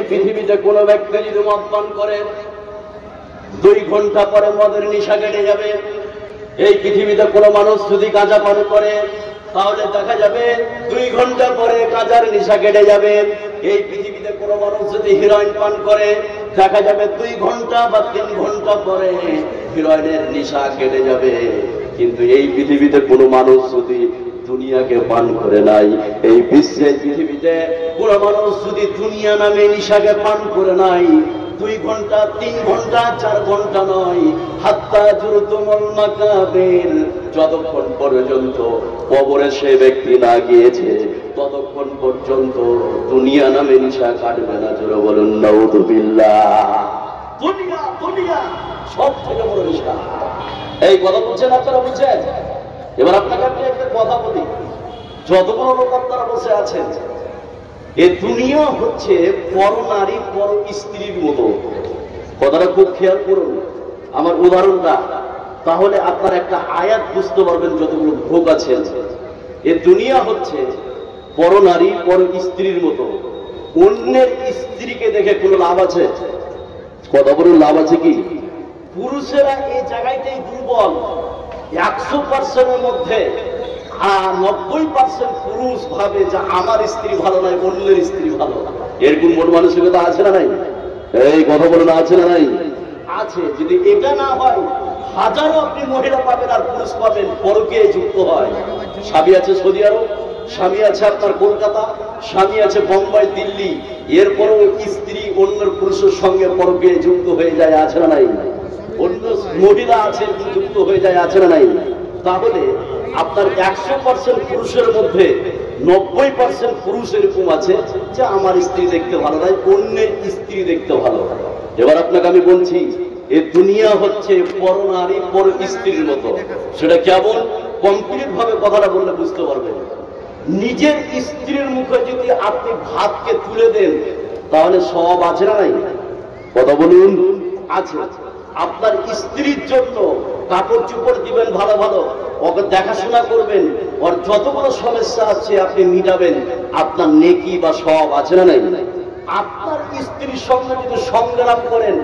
পৃথিবীতে কোনো ব্যক্তি যদি মদ পান করে 2 ঘন্টা পরে মদের নেশা কেটে যাবে। এই পৃথিবীতে কোনো মানুষ যদি গাঁজা পান করে তাহলে দেখা যাবে 2 ঘন্টা পরে গাঁজার নেশা কেটে যাবে। এই পৃথিবীতে কোনো মানুষ যদি হিরোইন পান করে দেখা যাবে 2 ঘন্টা বা 3 ঘন্টা পরে হিরোইনের নেশা কেটে যাবে। কিন্তু এই পৃথিবীতে কোনো মানুষ যদি দুনিয়াকে পান করে নাই, এই বিশ্বের পৃথিবীতে কোনো মানুষ যদি দুনিয়া নামে নেশাকে পান করে নাই 2 ঘন্টা 3 ঘন্টা 4 ঘন্টা নয়, হাত্তা জুরতুমুল মাকাবির, যতক্ষণ পর্যন্ত কবরে সে ব্যক্তি না গিয়েছে ততক্ষণ পর্যন্ত দুনিয়া নামে নেশা কাটবে না। জোরে বলুন নাউযুবিল্লাহ। দুনিয়া দুনিয়া সব থেকে বড় নেশা। এই কথা বলছেন আপনারা, বুঝছেন? এবার আপনাকে আমি একটা কথা বলি, যতগুলো লোক আপনারা বসে আছেন, এই দুনিয়া হচ্ছে পর নারী পর স্ত্রীর মতো। কথাটা খুব খেয়াল করুন আমার উদাহরণটা, তাহলে আপনার একটা আয়াত বুঝতে পারবেন যতগুলো ভোগ আছেন। এই দুনিয়া হচ্ছে পর নারী পর স্ত্রীর মতো। অন্যের স্ত্রীকে দেখে কোনো লাভ আছে? কথা বলুন, লাভ আছে কি? পুরুষেরা এই জায়গাটাই দুর্বল। 100%-এর মধ্যে 90% পুরুষ ভাবে যে আমার স্ত্রী ভালো নয়, অন্যের স্ত্রী ভালো। এরকম মন মানসিকতা আছে না নাই? এই কথা বলুন, আছে না নাই? আছে। যদি এটা না হয় হাজারো আপনি মহিলা পাবেন আর পুরুষ পাবেন পরকীয়ায় যুক্ত হয়। স্বামী আছে সৌদি আরব, স্বামী আছে আপনার কলকাতা, স্বামী আছে বোম্বাই, দিল্লি, এরপরেও স্ত্রী অন্য পুরুষের সঙ্গে পরকীয়ায় যুক্ত হয়ে যায়, আছে না নাই? অন্য মহিলা আছে যুক্ত হয়ে যায়, আছে না নাই? তাহলে আপনার 100% পুরুষের মধ্যে 90% পুরুষ এরকম আছে যে আমার স্ত্রী দেখতে ভালো নয়, অন্যের স্ত্রী দেখতে ভালো। এবার আপনাকে আমি বলছি, এই দুনিয়া হচ্ছে পর নারী পর স্ত্রীর মতো। সেটা কেমন? কমপ্লিট ভাবে কথাটা বললে বুঝতে পারবেন। নিজের স্ত্রীর মুখে যদি আপনি ভাতকে তুলে দেন তাহলে সব আছে না নাই? কথা বলুন, আছে। আপনার স্ত্রীর জন্য কাপড় চোপড় দিবেন ভালো ভালো, ওকে দেখাশোনা করবেন, ওর যতগুলো সমস্যা আছে আপনি মিটাবেন, আপনার নেকি বা সব আছে না নাই? আপনার স্ত্রীর সঙ্গে যদি সংগ্রাম করেন,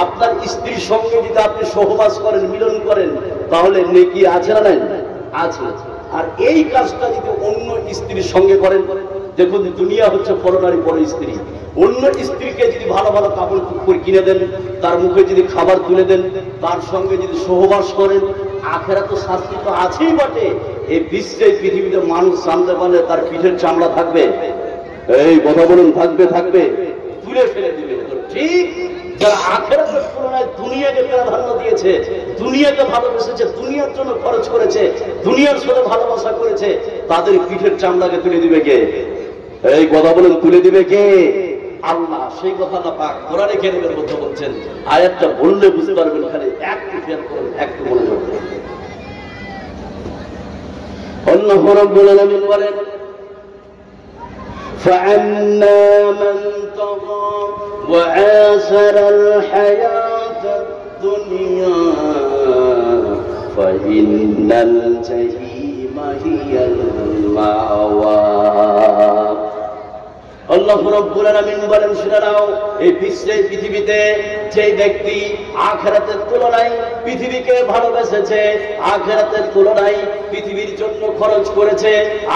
আপনার স্ত্রীর সঙ্গে যদি আপনি সহবাস করেন, মিলন করেন, তাহলে নেকি আছে না নাই? আছে। আর এই কাজটা যদি অন্য স্ত্রীর সঙ্গে করেন, দেখুন দুনিয়া হচ্ছে পর নারী পর স্ত্রী। অন্য স্ত্রীকে যদি ভালো ভালো কাপড় কিনে দেন, তার মুখে যদি খাবার তুলে দেন, তার সঙ্গে যদি সহবাস করেন, আখেরাত তো শাস্তি তো আছেই বটে। এই বিশ্বে পৃথিবীতে মানুষ জানতে পারলে তার পিঠের চামড়া থাকবে? এই কথা বলুন, থাকবে? থাকবে, তুলে ফেলে দিবে। ঠিক যারা আখেরাতের তুলনায় দুনিয়াকে প্রাধান্য দিয়েছে, দুনিয়াকে ভালোবেসেছে, দুনিয়ার জন্য খরচ করেছে, দুনিয়ার সাথে ভালোবাসা করেছে, তাদের পিঠের চামড়াকে তুলে দিবে কে? এই কথা বলুন, তুলে দিবে কে? আল্লাহ। সেই কথাটা পাক কোরআনে কারীমের মধ্যে বলছেন। আয়াতটা বললে বুঝতে পারবেন, খালি একটু খেয়াল করুন, একটু মনোযোগ দিন। আল্লাহ রাব্বুল আলামিন বলেন, فَأَمَّا مَنْ طَغَى وَآثَرَ الْحَيَاةَ الدُّنْيَا فَإِنَّ الْجَحِيمَ هِيَ الْمَأْوَى। আল্লাহ রাব্বুল আলামিন বলেন, শুনে নাও, এই বিশ্বের পৃথিবীতে যে ব্যক্তি আখিরাতের তুলনায় পৃথিবীকে ভালোবেসেছে, আখিরাতের তুলনায় পৃথিবীর জন্য খরচ করেছে,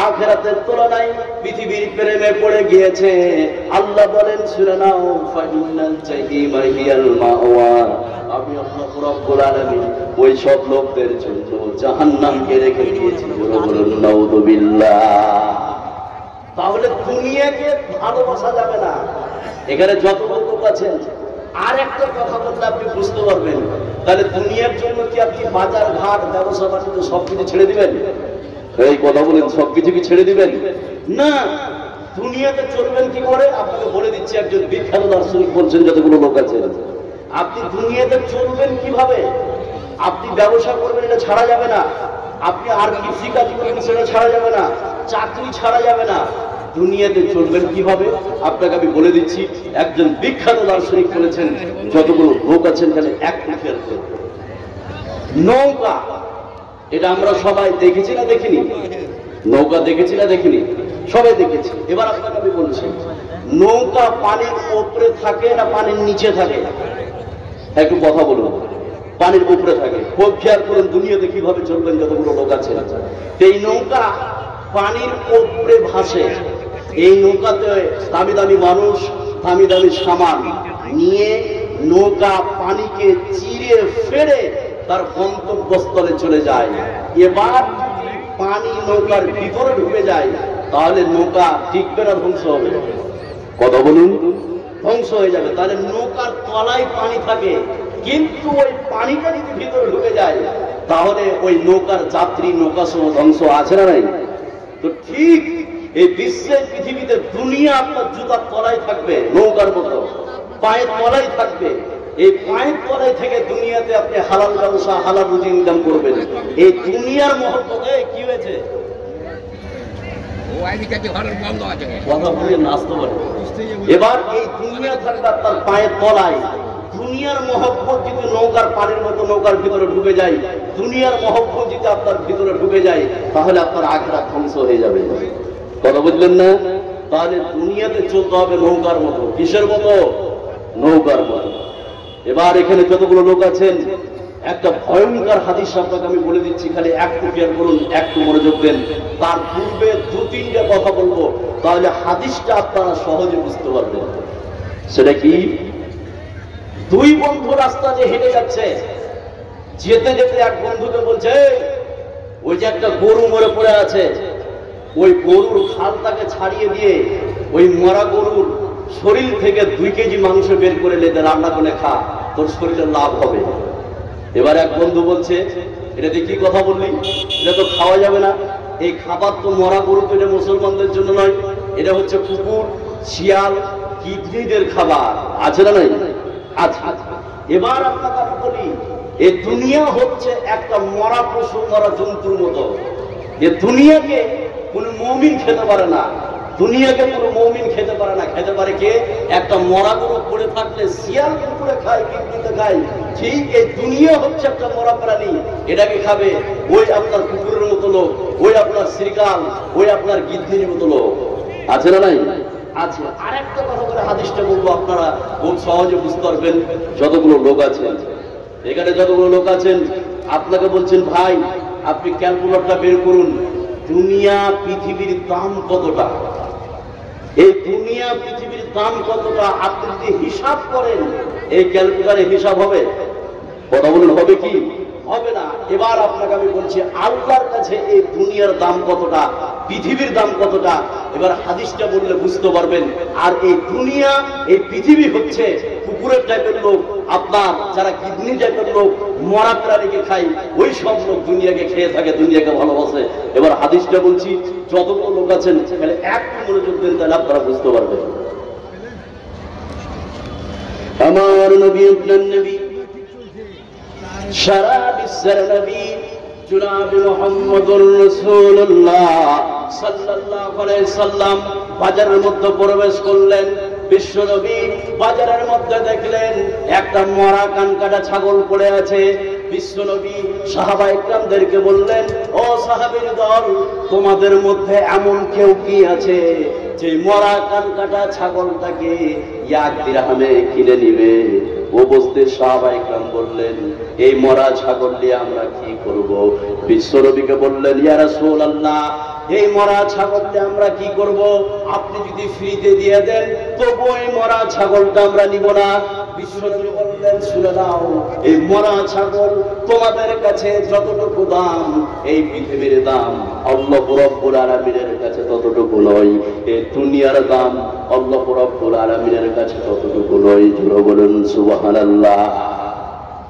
আখিরাতের তুলনায় পৃথিবীর প্রেমে পড়ে গিয়েছে, আল্লাহ বলেন শুনে নাও, ফাইনাল জাহিমা হিয়াল মাওয়া। আমি আল্লাহ রাব্বুল আলামিন ওই সব লোকদের জন্য জাহান্নামকে রেখে দিয়েছি। বলুন নাউযুবিল্লাহ। তাহলে দুনিয়াকে ভালোবাসা যাবে না। এখানে যত লোক আছেন, আর একটা কথা বলতে আপনি বুঝতে পারবেন, তাহলে দুনিয়ার জন্য কি আপনি বাজার ঘাট ব্যবসা বাণিজ্য সবকিছু ছেড়ে দিবেন? এই কথা বলেন, সবকিছু কি ছেড়ে দিবেন? না। দুনিয়াতে চলবেন কি করে আপনাকে বলে দিচ্ছি। একজন বিখ্যাত দার্শনিক বলছেন, যতগুলো লোক আছেন, আপনি দুনিয়াতে চলবেন কিভাবে? আপনি ব্যবসা করবেন, এটা ছাড়া যাবে না। আপনি আর কৃষিকাজ করবেন, সেটা ছাড়া যাবে না। চাকরি ছাড়া যাবে না। দুনিয়াতে চলবেন কিভাবে আপনাকে আমি বলে দিচ্ছি। একজন বিখ্যাত দার্শনিক বলেছেন, যতগুলো লোক আছেন তাহলে এক খেয়াল করুন। নৌকা, এটা আমরা সবাই দেখেছি না দেখিনি? নৌকা দেখেছি না দেখিনি? সবাই দেখেছি। এবার আপনাকে আমি বলছি, নৌকা পানির উপরে থাকে না পানির নিচে থাকে? একটু কথা বলুন। পানির উপরে থাকে। খুব খেয়াল করুন দুনিয়াতে কিভাবে চলবেন যতগুলো লোক আছে। এই নৌকা পানির উপরে ভাসে। এই নৌকাতে দামি দামি মানুষ, দামি দামি সামান নিয়ে নৌকা পানিকে চিরে ফেরে তার গন্তব্যস্থলে চলে যায়। এবার যদি পানি নৌকার ভিতরে ঢুকে যায় তাহলে নৌকা টিকবে না, ধ্বংস হবে? কথা বলুন। ধ্বংস হয়ে যাবে। তাহলে নৌকার তলায় পানি থাকে, কিন্তু ওই পানিটা যদি ভিতরে ঢুকে যায় তাহলে ওই নৌকার যাত্রী নৌকা সহ ধ্বংস, আছে না নাই? তো ঠিক এই বিশ্বের পৃথিবীতে দুনিয়া আপনার জুতার তলায় থাকবে, নৌকার মতো পায়ের তলায় থাকবে। এই পায়ের তলায় থেকে দুনিয়াতে আপনি হালাল ব্যবসা, হালাল রুজি ইনকাম করবেন। এই দুনিয়ার মহব্বতে কি হয়েছে? এবার এই দুনিয়া থাকবে আপনার পায়ের তলায়। দুনিয়ার মহব্বত যদি নৌকার পানির মতো নৌকার ভিতরে ঢুকে যায়, দুনিয়ার মহব্বত যদি আপনার ভিতরে ঢুকে যায় তাহলে আপনার আখিরাত ধ্বংস হয়ে যাবে। কথা বুঝলেন না? তাহলে দুনিয়াতে চলতে হবে নৌকার মতো। কিসের মতো? নৌকার মতো। এবার এখানে যতগুলো লোক আছেন, একটা ভয়ঙ্কর হাদিস আপনাকে আমি বলে দিচ্ছি, খালি একটু খেয়াল করুন, একটু মনোযোগ দেন। তার পূর্বে দু তিনটা কথা বলবো, তাহলে হাদিসটা আপনারা সহজে বুঝতে পারবেন। সেটা কি? দুই বন্ধু রাস্তা দিয়ে হেঁটে যাচ্ছে, যেতে যেতে এক বন্ধুকে বলছে, ওই যে একটা গরু মরে পড়ে আছে, ওই গরুর খালটাকে ছাড়িয়ে দিয়ে ওই মরা গরুর শরীর থেকে 2 কেজি মাংস বের করে লেদে রান্না করে খা, তোর শরীরে লাভ হবে। এবার এক বন্ধু বলছে, এটা দিয়ে কি কথা বললি? এটা তো খাওয়া যাবে না। এই খাবার তো মরা গরু, তো এটা মুসলমানদের জন্য নয়, এটা হচ্ছে কুকুর, শিয়াল, কিডনিদের খাবার, আছে না নাই? আচ্ছা, এবার আপনাকে আমি বলি, এই দুনিয়া হচ্ছে একটা মরা পশু, মরা জন্তুর মতো। এই দুনিয়াকে কোন মুমিন খেতে পারে না, দুনিয়াকে কোনো মুমিন খেতে পারে না। খেতে পারে কে? একটা মরা গরু পড়ে থাকলে শিয়াল কুকুরে খায়, কিডনিতে খায়। ঠিক এই দুনিয়া হচ্ছে একটা মরা প্রাণী, এটাকে খাবে ওই আপনার কুকুরের মতো লোক, ওই আপনার শ্রীকাল, ওই আপনার কিডনির মতো লোক, আছে না নাই? আছে। আরেকটা কথা করে হাদিসটা বলবো, আপনারা খুব সহজে বুঝতে পারবেন। যতগুলো লোক আছেন এখানে, যতগুলো লোক আছেন, আপনাকে বলছেন ভাই আপনি ক্যালকুলেটরটা বের করুন, দুনিয়া পৃথিবীর দাম কতটা, এই দুনিয়া পৃথিবীর দাম কতটা আপনি যদি হিসাব করেন, এই ক্যালকুলেটরে হিসাব হবে? কথা বলুন, হবে কি? হবে না। এবার আপনাকে আমি বলছি, আল্লাহর কাছে এই দুনিয়ার দাম কতটা, পৃথিবীর দাম কতটা, এবার হাদিসটা বললে বুঝতে পারবেন। আর এই দুনিয়া, এই পৃথিবী হচ্ছে কুকুরের টাইপের লোক, আপনার যারা কিডনি টাইপের লোক, মরা প্রাণীকে খাই, ওই সব লোক দুনিয়াকে খেয়ে থাকে, দুনিয়াকে ভালোবাসে। এবার হাদিসটা বলছি, যতগুলো লোক আছেন সেখানে একটু মনোযোগ দেন, তাহলে আপনারা বুঝতে পারবেন। আমার নবী, আপনার নবী, সারা বিশ্বের নবী জনাব মুহাম্মদুর রাসূলুল্লাহ সাল্লাল্লাহু আলাইহি সাল্লাম বাজারের মধ্যে প্রবেশ করলেন। বিশ্ব নবী বাজারের মধ্যে দেখলেন একটা মরা কানকাটা ছাগল পড়ে আছে। বিশ্ব নবী সাহাবা ইকরামদেরকে বললেন, ও সাহাবীর দল, তোমাদের মধ্যে এমন কেউ কি আছে যে মরা কানকাটা ছাগলটাকে 1 দিরহামে কিনে নিবে? উপস্থিত সাহাবা ইকরাম বললেন, এই মরা ছাগল দিয়ে আমরা কি করব? বিশ্ব নবীকে বললেন, ইয়া রাসূলুল্লাহ, এই মরা ছাগল দিয়ে আমরা কি করব? আপনি যদি ফ্রিতে দিয়ে দেন তবু এই মরা ছাগলটা আমরা নিব না। বিশ্ব নবী বললেন, শুনে নাও, এই মরা ছাগল তোমাদের কাছে যতটুকু দাম, এই পৃথিবীর দাম আল্লাহ রাব্বুল আলামিনের কাছে ততটুকু নয়। এই দুনিয়ার দাম আল্লাহ রাব্বুল আলামিনের কাছে ততটুকু নয়। জোরে বলুন সুবহানাল্লাহ।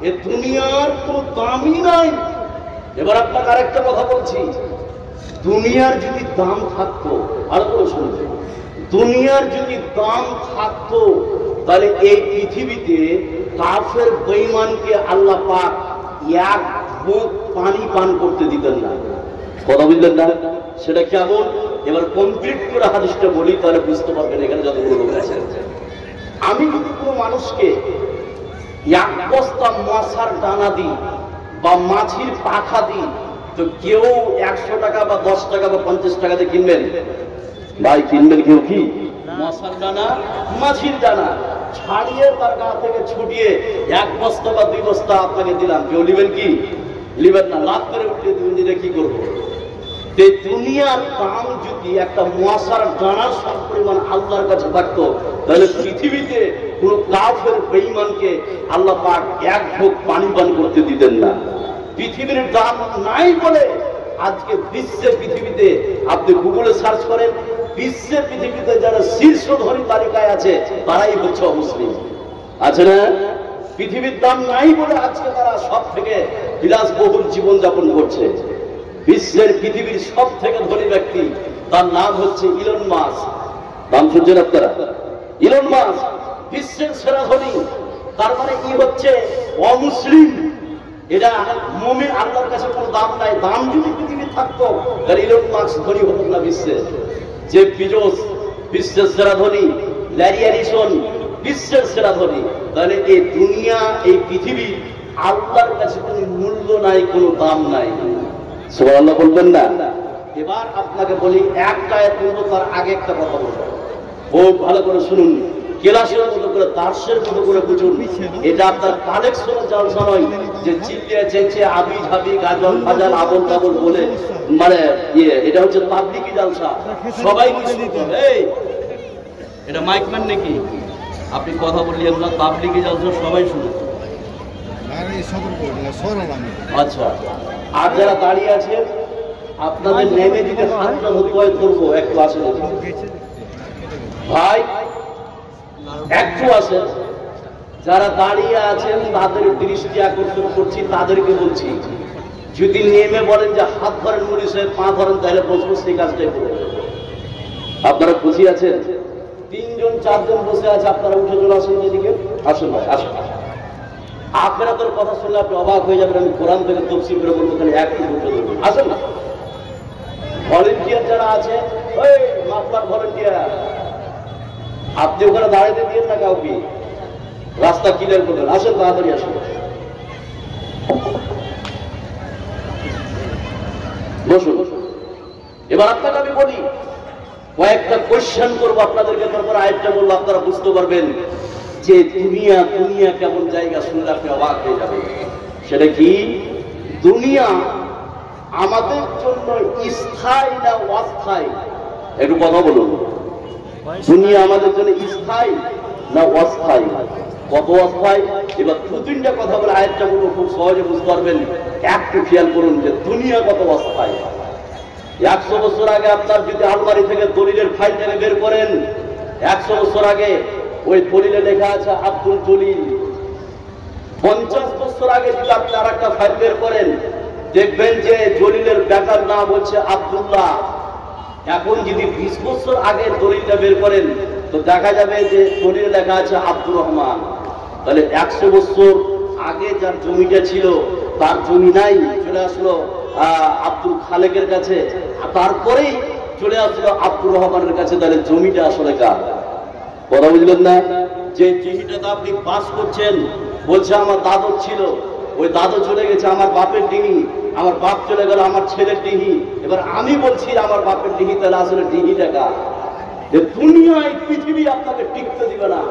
এই দুনিয়ার তো দামই নাই। এবার আপনাকে আরেকটা কথা বলছি, দুনিয়ার যদি দাম থাকতো, আর তো শুনছে, দুনিয়ার যদি দাম থাকতো তাহলে এই পৃথিবীতে কাফের বেঈমানকে আল্লাহ পাক 1 ঢোক পানি পান করতে দিতেন না। কথা বুঝলেন না? সেটা কেমন? এবার কমপ্লিট করে হাদিসটা বলি, তাহলে বুঝতে পারবেন এখানে যতগুলো লোক আছে। আমি যদি কোনো মানুষকে 1 বস্তা মশার দানা দিই বা মাছির পাখা দিই, তো কেউ 100 টাকা বা 10 টাকা বা 50 টাকাতে কিনবেন? ভাই কিনবেন কেউ কি? মশার ডানা, মাছির ডানা ছাড়িয়ে তার গা থেকে ছুটিয়ে 1 বস্তা বা 2 বস্তা আপনাকে দিলাম, কেউ নেবেন কি? নেবেন না, লাভ করে উঠলে তুমি নিজে কি করবো? দুনিয়ার দাম যদি একটা মশার ডানার সম পরিমাণ আল্লাহর কাছে থাকতো, তাহলে পৃথিবীতে কোন কাফের বেঈমানকে আল্লাহ পাক 1 ঢোক পানি পান করতে দিতেন না। পৃথিবীর দাম নাই বলে আজকে বিশ্বের পৃথিবীতে আপনি গুগলে সার্চ করেন, বিশ্বের পৃথিবীতে যারা শীর্ষ ধনী তালিকায় আছে তারাই হচ্ছে অমুসলিম, আছে না? পৃথিবীর দাম নাই বলে আজকে তারা সব থেকে বিলাসবহুল জীবনযাপন করছে। বিশ্বের পৃথিবীর সব থেকে ধনী ব্যক্তি, তার নাম হচ্ছে ইলন মাস্ক। নাম শুনছেন আপনারা? ইলন মাস্ক বিশ্বের সেরা ধনী। তার মানে কি হচ্ছে? অমুসলিম। এটা মুমিন, আল্লাহর কাছে কোনো দাম নাই। দাম যদি পৃথিবী থাকতো তাহলে ইলন মাস্ক ধনী হতো না বিশ্বে। জেফ বেজোস বিশ্বের সেরা ধনী, ল্যারি এলিসন বিশ্বের সেরা ধনী। তাহলে এই দুনিয়া, এই পৃথিবী আল্লাহর কাছে কোনো মূল্য নাই, কোনো দাম নাই। সুবহানাল্লাহ বলবেন না? এবার আপনাকে বলি, একটা আয়াত বলবো, তার আগে একটা কথা বলবো, খুব ভালো করে শুনুন, ক্লাসের মতো করে, দার্সের মতো করে বুঝুন। এটা আপনার কালেকশনের জলসা নয় যে চিল্লিয়ে চেঁচে আবি ঝাবি গাজল ফাজাল আবল তাবল বলে, মানে এটা হচ্ছে তাবলিগি জলসা। সবাই এই এটা মাইকম্যান নাকি? আপনি কথা বললেন না, তাবলিগি জলসা সবাই শুনে। আচ্ছা, আর যারা দাঁড়িয়ে আছেন আপনাদের নেমে দিতে হাতটা ধরবো, একটু আসেন ভাই, একটু আসেন। যারা দাঁড়িয়ে আছেন তাদের দৃষ্টি আকর্ষণ করছি, তাদেরকে বলছি, যদি নেমে বলেন যে হাত ধরেন মুড়ি সাহেব, পা ধরেন, তাহলে বসবো, সেই কাজটাই করে। আপনারা খুশি আছেন? 3 জন 4 জন বসে আছে, আপনারা উঠে চলে আসেন এদিকে, আসুন ভাই আসুন। আপনারা তোর কথা শুনলে আপনি অবাক হয়ে যাবেন, আমি কোরআন থেকে তফসির করে বলবো, তাহলে একটু উঠে দেবেন, আসেন না। ভলেন্টিয়ার যারা আছে, ওই মাফলার ভলেন্টিয়ার, আপনি ওখানে দাঁড়াতে দিন না কাউকে, রাস্তা ক্লিয়ার করবেন, আসেন তাড়াতাড়ি আসেন, বসুন। এবার আপনাকে আমি বলি, কয়েকটা কোয়েশ্চেন করবো আপনাদেরকে, তারপর আরেকটা বলবো, আপনারা বুঝতে পারবেন যে দুনিয়া দুনিয়া কেমন জায়গা, শুনলে আপনি অবাক হয়ে যাবেন। সেটা কি? দুনিয়া আমাদের জন্য স্থায়ী না অস্থায়ী? একটু কথা বলুন। দুনিয়া আমাদের জন্য স্থায়ী না অস্থায়ী? কত অস্থায়ী? এবার 2-3টা কথা বলে আরেকটা বলবো, খুব সহজে বুঝতে পারবেন। একটু খেয়াল করুন যে দুনিয়া কত অস্থায়ী। 100 বছর আগে আপনার যদি আলমারি থেকে দলিলের ফাইলটাকে বের করেন, 100 বছর আগে ওই দলিলে লেখা আছে আব্দুল জলিল। 50 বছর আগে যদি আপনি আর একটা ফাইল বের করেন, দেখবেন যে জলিলের বেটার নাম হচ্ছে আব্দুল্লাহ। এখন যদি 20 বছর আগে দলিলটা বের করেন, তো দেখা যাবে যে দলিলে লেখা আছে আব্দুর রহমান। তাহলে 100 বছর আগে যার জমিটা ছিল, তার জমি নাই, চলে আসলো আব্দুল খালেকের কাছে, তারপরেই চলে আসলো আব্দুর রহমানের কাছে। তাহলে জমিটা আসলে কার? কথা বুঝলেন না? যে জমিটাতে আপনি বাস করছেন, বলছে আমার দাদর ছিল, ওই দাদু চলে গেছে, আমার বাপের ডিঙি, আমার বাপ চলে গেল, আমার ছেলের ডিঙি। এবার আমি বলছি আমার বাপের ডিঙি, তাহলে আসলে ডিঙিটা কার? যে দুনিয়ায় পৃথিবী আপনাকে টিকতে দিবে না,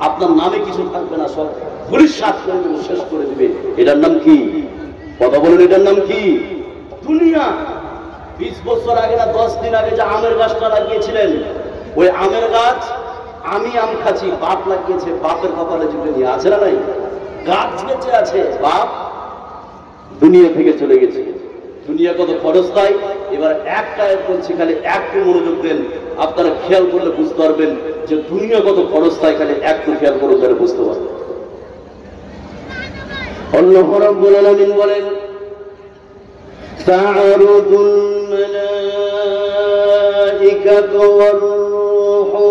আপনার নামে কিছু থাকবে না, সব পুলিশ শাসন শেষ করে দিবে। এটার নাম কি? কথা বলেন, এটার নাম কি? দুনিয়া। 20 বছর আগে না 10 দিন আগে যে আমের গাছটা লাগিয়েছিলেন, ওই আমের গাছ, আমি আম খাচ্ছি, বাপ লাগিয়েছে, বাপের কপালে জুটে নিয়ে আছে না নাই? গাছ বেঁচে আছে, বাপ দুনিয়া থেকে চলে গেছে। দুনিয়া কত ক্ষণস্থায়ী। এবার একটা বলছি, খালি একটু মনোযোগ দেন, আপনারা খেয়াল করলে বুঝতে পারবেন যে দুনিয়া কত ক্ষণস্থায়ী। খালি একটু খেয়াল করুন, তাহলে বুঝতে পারবেন। আল্লাহ রাব্বুল আলামিন বলেন, তা'রুদুল মালাইকাতু ওয়ার রূহু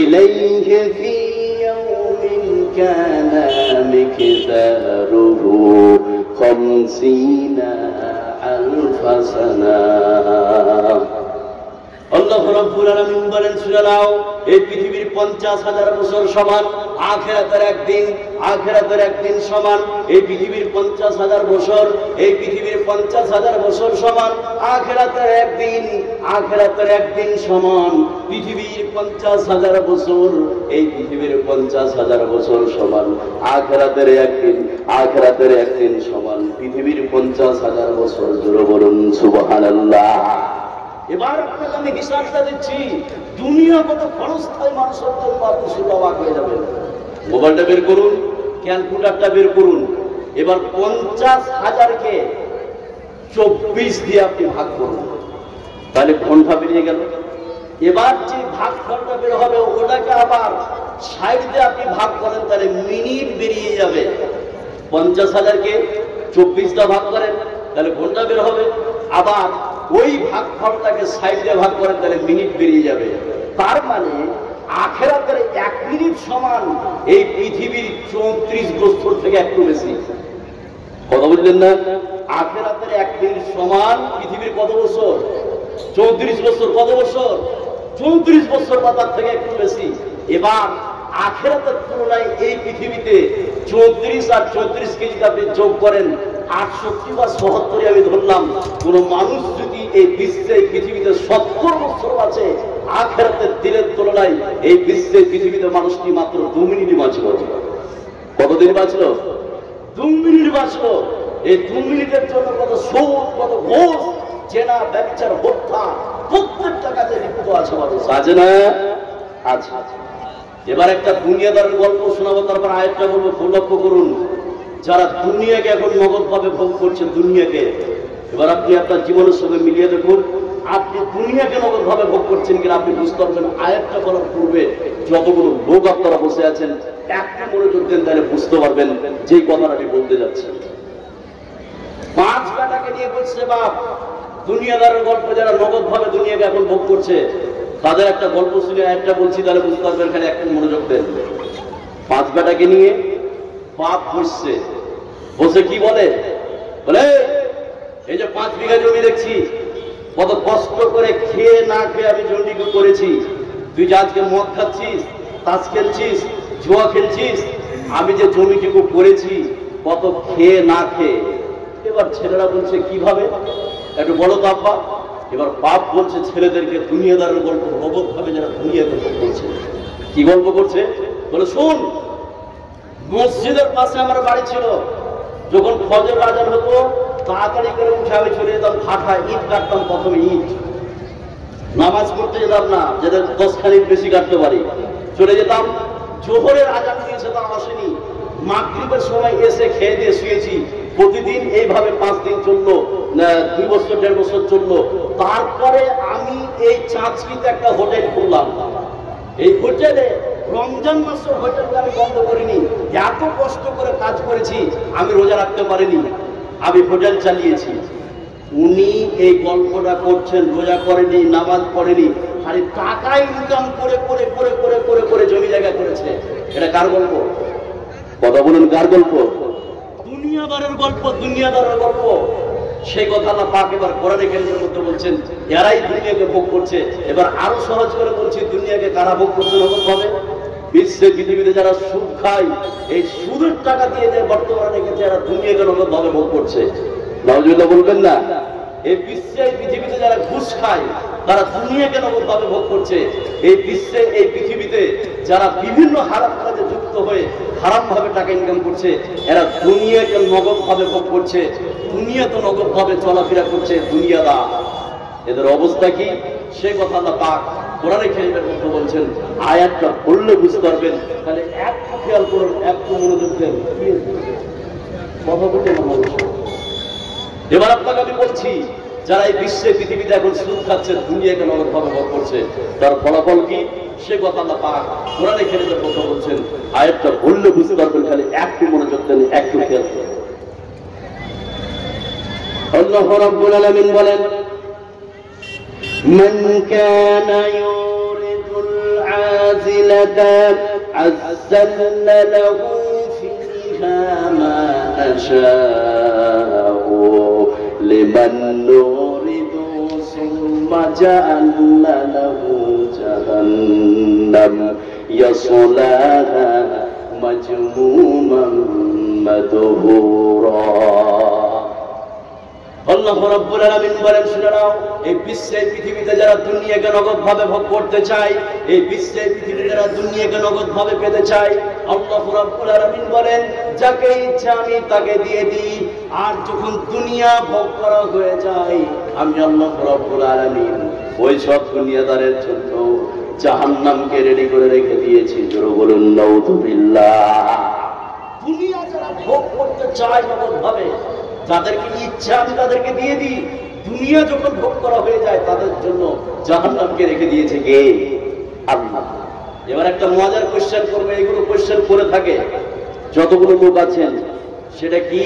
ইলাইহি ফি ইয়াউমিন কানা মিকদারুহু 50 আলফ সানাহ। আল্লাহ রাব্বুল আলামিন বলেন শুনে নাও, এই পৃথিবীর 50,000 বছর সমান আখিরাতের একদিন, আখিরাতের একদিন সমান এই পৃথিবীর 50,000 বছর, এই পৃথিবীর 50,000 বছর সমান আখিরাতের একদিন, আখিরাতের একদিন সমান পৃথিবীর 50,000 বছর, এই পৃথিবীর 50,000 বছর সমান আখিরাতের একদিন, আখিরাতের একদিন সমান পৃথিবীর 50,000 বছর। জোরে বলুন সুবহানাল্লাহ। এবার আপনাকে আমি হিসাবটা দিচ্ছি, দুনিয়া কত ক্ষণস্থায়ী মানুষের জন্য আপনি শুধু অবাক হয়ে যাবেন। মোবাইলটা বের করুন, ক্যালকুলেটরটা বের করুন, এবার 50,000কে 24 দিয়ে আপনি ভাগ করুন, তাহলে ঘন্টা বেরিয়ে গেল। এবার যে ভাগফলটা বের হবে ওটাকে আবার 60 দিয়ে আপনি ভাগ করেন, তাহলে মিনিট বেরিয়ে যাবে। 50,000কে 24 দিয়ে ভাগ করেন, তাহলে ঘন্টা বের হবে। আবার ওই ভাগফলটাকে 60 দিয়ে ভাগ করেন, তাহলে মিনিট বেরিয়ে যাবে। তার মানে আখিরাতের 1 মিনিট সমান এই পৃথিবীর 34 বছর থেকে একটু বেশি। কথা বুঝলেন না? আখিরাতের 1 মিনিট সমান পৃথিবীর কত বছর? 34 বছর। কত বছর? 34 বছর বা তার থেকে একটু বেশি। এবার আখিরাতের তুলনায় এই পৃথিবীতে 34 আর 34 কে যদি আপনি যোগ করেন 68 বা 77, আমি ধরলাম কোন মানুষ যদি এই বিশ্বে পৃথিবীতে 70 বছর আছে, আখিরাতের দিনের তুলনায় এই বিশ্বে পৃথিবীতে মানুষটি মাত্র 2 মিনিট বাঁচল। কতদিন বাঁচল? 2 মিনিট বাঁচল। এই 2 মিনিটের জন্য কত সুদ, কত ঘুষ, জেনা, ব্যভিচার, হত্যা প্রত্যেকটা কাজে লিপ্ত আছে মানুষ, আছে না? আছে। এবার একটা দুনিয়াদারের গল্প শোনাবো, তারপর আরেকটা বলবো। খুব লক্ষ্য করুন, যারা দুনিয়াকে এখন নগদ ভাবে ভোগ করছে, দুনিয়াকে, এবার আপনি আপনার জীবনের সঙ্গে মিলিয়ে দেখুন, আপনি দুনিয়াকে নগদ ভাবে ভোগ করছেন কিনা আপনি বুঝতে পারবেন। আয়াতটা বলার পূর্বে যতগুলো লোক আপনারা বসে আছেন একটা মনোযোগ দেন, তাহলে বুঝতে পারবেন যেই কথাটা আমি বলতে যাচ্ছি। 5 বেটাকে নিয়ে বলছে বাপ, দুনিয়াদারের গল্প, যারা নগদ ভাবে দুনিয়াকে এখন ভোগ করছে তাদের একটা গল্প শুনে একটা বলছি, তাহলে বুঝতে পারবেন। খালি একটা মনোযোগ দেন। 5 বেটাকে নিয়ে বাপ বসছে, বসে কি বলে? বলে এই যে 5 বিঘা জমি দেখছি, কত কষ্ট করে খেয়ে না খেয়ে আমি জমিটুকু করেছি, তুই যে আজকে মদ খাচ্ছিস, তাস খেলছিস, জুয়া খেলছিস, আমি যে জমিটুকু করেছি কত খেয়ে না খেয়ে। এবার ছেলেরা বলছে কিভাবে, একটু বলো তো আব্বা। এবার বাপ বলছে ছেলেদেরকে দুনিয়াদারের গল্প নগদ ভাবে যারা দুনিয়াকে গল্প করছে। কি গল্প করছে? বলে শোন, মসজিদের পাশে আমার বাড়ি ছিল, যখন ফজর আজান হতো তাড়াতাড়ি করে উঠে আমি চলে যেতাম ভাটা, ইট কাটতাম। প্রথমে ইট, নামাজ পড়তে যেতাম না, যাদের 10 খানিক বেশি কাটতে পারি, চলে যেতাম। জোহরের আজান দিয়েছে তাও আসেনি, মাগরিবের সময় এসে খেয়ে দিয়ে শুয়েছি। প্রতিদিন এইভাবে 5 দিন চললো, 2 বছর 1.5 বছর চললো। তারপরে আমি এই চাঁচকিতে একটা হোটেল খুললাম। এই হোটেলে রমজান মাসের হোটেলকে আমি বন্ধ করিনি, এত কষ্ট করে কাজ করেছি, আমি রোজা রাখতে পারিনি, আমি হোটেল চালিয়েছি। উনি এই গল্পটা করছেন, রোজা করেনি, নামাজ পড়েনি, খালি টাকা ইনকাম করে করে করে করে করে করে জমি জায়গা করেছে। এটা কার গল্প? কথা বলুন, কার গল্প? দুনিয়াদারের গল্প, দুনিয়াদারের গল্প। সেই কথা আল্লাহ পাক এবার কোরআনে কারীমের মধ্যে বলছেন, এরাই দুনিয়াকে ভোগ করছে। এবার আরো সহজ করে বলছি, দুনিয়াকে কারা ভোগ করছে নগদ ভাবে? বিশ্বে পৃথিবীতে যারা সুদ খায়, এই সুদের টাকা দিয়ে যে বর্তমানে রেখেছে, এরা দুনিয়াকে নগদ ভাবে ভোগ করছে। নাউজুবিল্লাহ বলবেন না? এই বিশ্বে পৃথিবীতে যারা ঘুষ খায় তারা দুনিয়াকে নগদ ভাবে ভোগ করছে। এই বিশ্বে এই পৃথিবীতে যারা বিভিন্ন হারাম কাজে যুক্ত হয়ে হারাম ভাবে টাকা ইনকাম করছে, এরা দুনিয়াকে নগদ ভাবে ভোগ করছে। দুনিয়া তো নগদ ভাবে চলাফেরা করছে, দুনিয়াদার। এদের অবস্থা কি সেই কথা আল্লাহ পাক কোরআনে কারীমের মধ্যে বলছেন। আয়াতটা পড়লে বুঝতে পারবেন। তাহলে একটু খেয়াল করুন, একটু মনোযোগ দেন, কথা বলতে মানুষ। এবার আপনাকে আমি বলছি, যারা এই বিশ্বে পৃথিবীতে এখন সুদ খাচ্ছে, দুনিয়াকে নগদ ভাবে ভোগ করছে, তার ফলাফল কি সে কথা আল্লাহ পাক কোরআনে কারীমের কথা বলছেন। আয়াতটা বললে বুঝতে পারবেন। খালি একটু মনোযোগ দেন, একটু খেয়াল করুন। আল্লাহ রাব্বুল আলামিন বলেন, মান কানা ইউরিদুল আজিলাতা আযাল্না লাহু ফিহা মা আশাউ লিমান নুরিদু সুম্মা জাআলনা লাহু জাহান্নাম ইয়াসলাহা মাজমুমান মাদহুরা। আল্লাহ রাব্বুল আলামিন বলেন, শুনে নাও, এই বিশ্বের পৃথিবীতে যারা দুনিয়াকে নগদ ভাবে ভোগ করতে চায়, এই বিশ্বের পৃথিবীতে যারা দুনিয়াকে নগদ ভাবে পেতে চায়, আল্লাহ রাব্বুল আলামিন বলেন যাকে ইচ্ছা আমি তাকে দিয়ে দিই। আর যখন দুনিয়া ভোগ করা হয়ে যায়, আমি আল্লাহ রাব্বুল আলামিন ওই সব দুনিয়াদারের জন্য জাহান্নামকে রেডি করে রেখে দিয়েছি। জোরে বলুন নাউযুবিল্লাহ। দুনিয়া যারা ভোগ করতে চায় নগদ ভাবে, যাদেরকে ইচ্ছা আমি তাদেরকে দিয়ে দিই। দুনিয়া যখন ভোগ করা হয়ে যায়, তাদের জন্য জাহান্নামকে রেখে দিয়েছে কে? আল্লাহ। এবার একটা মজার কোশ্চেন করবে, এগুলো কোশ্চেন করে থাকে যতগুলো লোক আছেন, সেটা কি?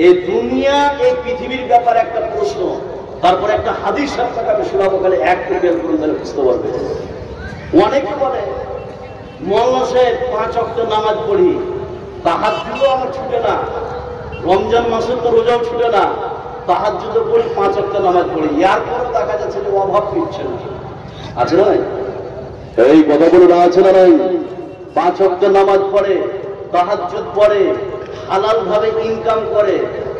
এই দুনিয়া, এই পৃথিবীর ব্যাপারে একটা প্রশ্ন, তারপরে একটা হাদিস আপনাকে আমি শোনাবো, খালি এক প্রিপেয়ার করুন, তাহলে বুঝতে পারবে। অনেকে বলে মোল্লা সাহেব 5 ওয়াক্ত নামাজ পড়ি, তাহাজ্জুদও আমার ছুটে না, রমজান মাসে তো রোজাও ছুটে না, তাহাজ্জুদও পড়ি, 5 ওয়াক্ত নামাজ পড়ি, এরপরও দেখা যাচ্ছে যে অভাব মিটছে না। আছে না? এই কথাগুলো না আছে না? নাই। 5 ওয়াক্ত নামাজ পড়ে, তাহাজ্জুদ পড়ে, হালাল ভাবে ইনকাম করে,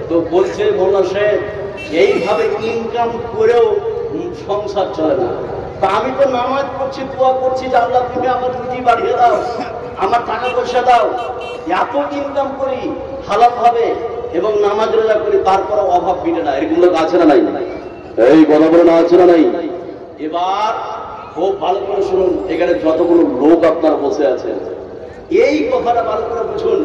তো বলছে মোল্লা সাহেব এইভাবে ইনকাম করেও সংসার চলে না। তা আমি তো নামাজ পড়ছি, দোয়া করছি যে আল্লাহ তুমি আমার রুজি বাড়িয়ে দাও, আমার টাকা পয়সা দাও, এত ইনকাম করি হালাল ভাবে এবং নামাজ রোজা করি, তারপরে অভাব মিটে না। এরকম লোক আছে না? নাই। এই কথা বলে না আছে না? নাই। এবার খুব ভালো করে শুনুন, এখানে যতগুলো লোক আপনার বসে আছেন, এই কথাটা ভালো করে বুঝুন।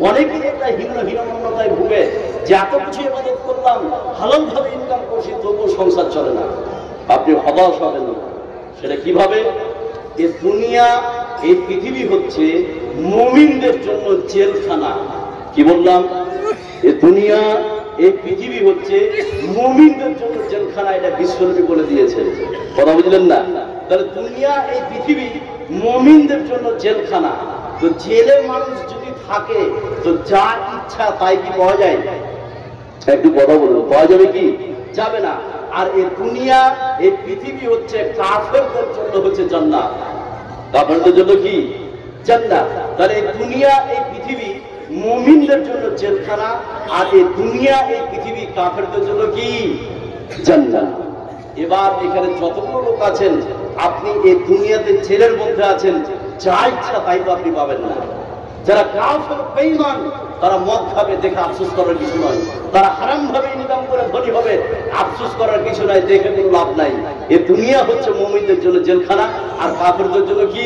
অনেকেই একটা হীনমন্যতায় ভুগে যে এত কিছু ইবাদত করলাম, হালাল ভাবে ইনকাম করছি, তবুও সংসার চলে না। আপনি হতাশ হবেন না। সেটা কিভাবে? এই দুনিয়া, এই পৃথিবী হচ্ছে মুমিনদের জন্য জেলখানা। কি বললাম? এই দুনিয়া, এই পৃথিবী হচ্ছে মুমিনদের জন্য জেলখানা, এটা বিশ্বনবী বলে দিয়েছে। কথা বুঝলেন না? তাহলে দুনিয়া, এই পৃথিবী মুমিনদের জন্য জেলখানা। তো জেলে মানুষ যদি থাকে, তো যা ইচ্ছা তাই কি পাওয়া যায়? একটু কথা বলুন, পাওয়া যাবে কি? যাবে না। আর এই দুনিয়া, এই পৃথিবী হচ্ছে কাফেরদের জন্য হচ্ছে জান্নাত। কাফেরদের জন্য কি? জান্নাত। তাহলে এই দুনিয়া, এই পৃথিবী মুমিনদের জন্য জেলখানা, আর এই দুনিয়া, এই পৃথিবী কাফেরদের জন্য কি? জান্নাত। এবার এখানে যতগুলো লোক আছেন, আপনি এই দুনিয়াতে জেলের মধ্যে আছেন, যা ইচ্ছা তাই তো আপনি পাবেন না। যারা কাফের বেঈমান, তারা মদ খাবে, দেখে আফসোস করার কিছু নয়। তারা হারাম ভাবে ইনকাম করে ধনী হবে, আফসোস করার কিছু নাই, দেখে কোনো লাভ নাই। এই দুনিয়া হচ্ছে মুমিনদের জন্য জেলখানা, আর কাফেরদের জন্য কি?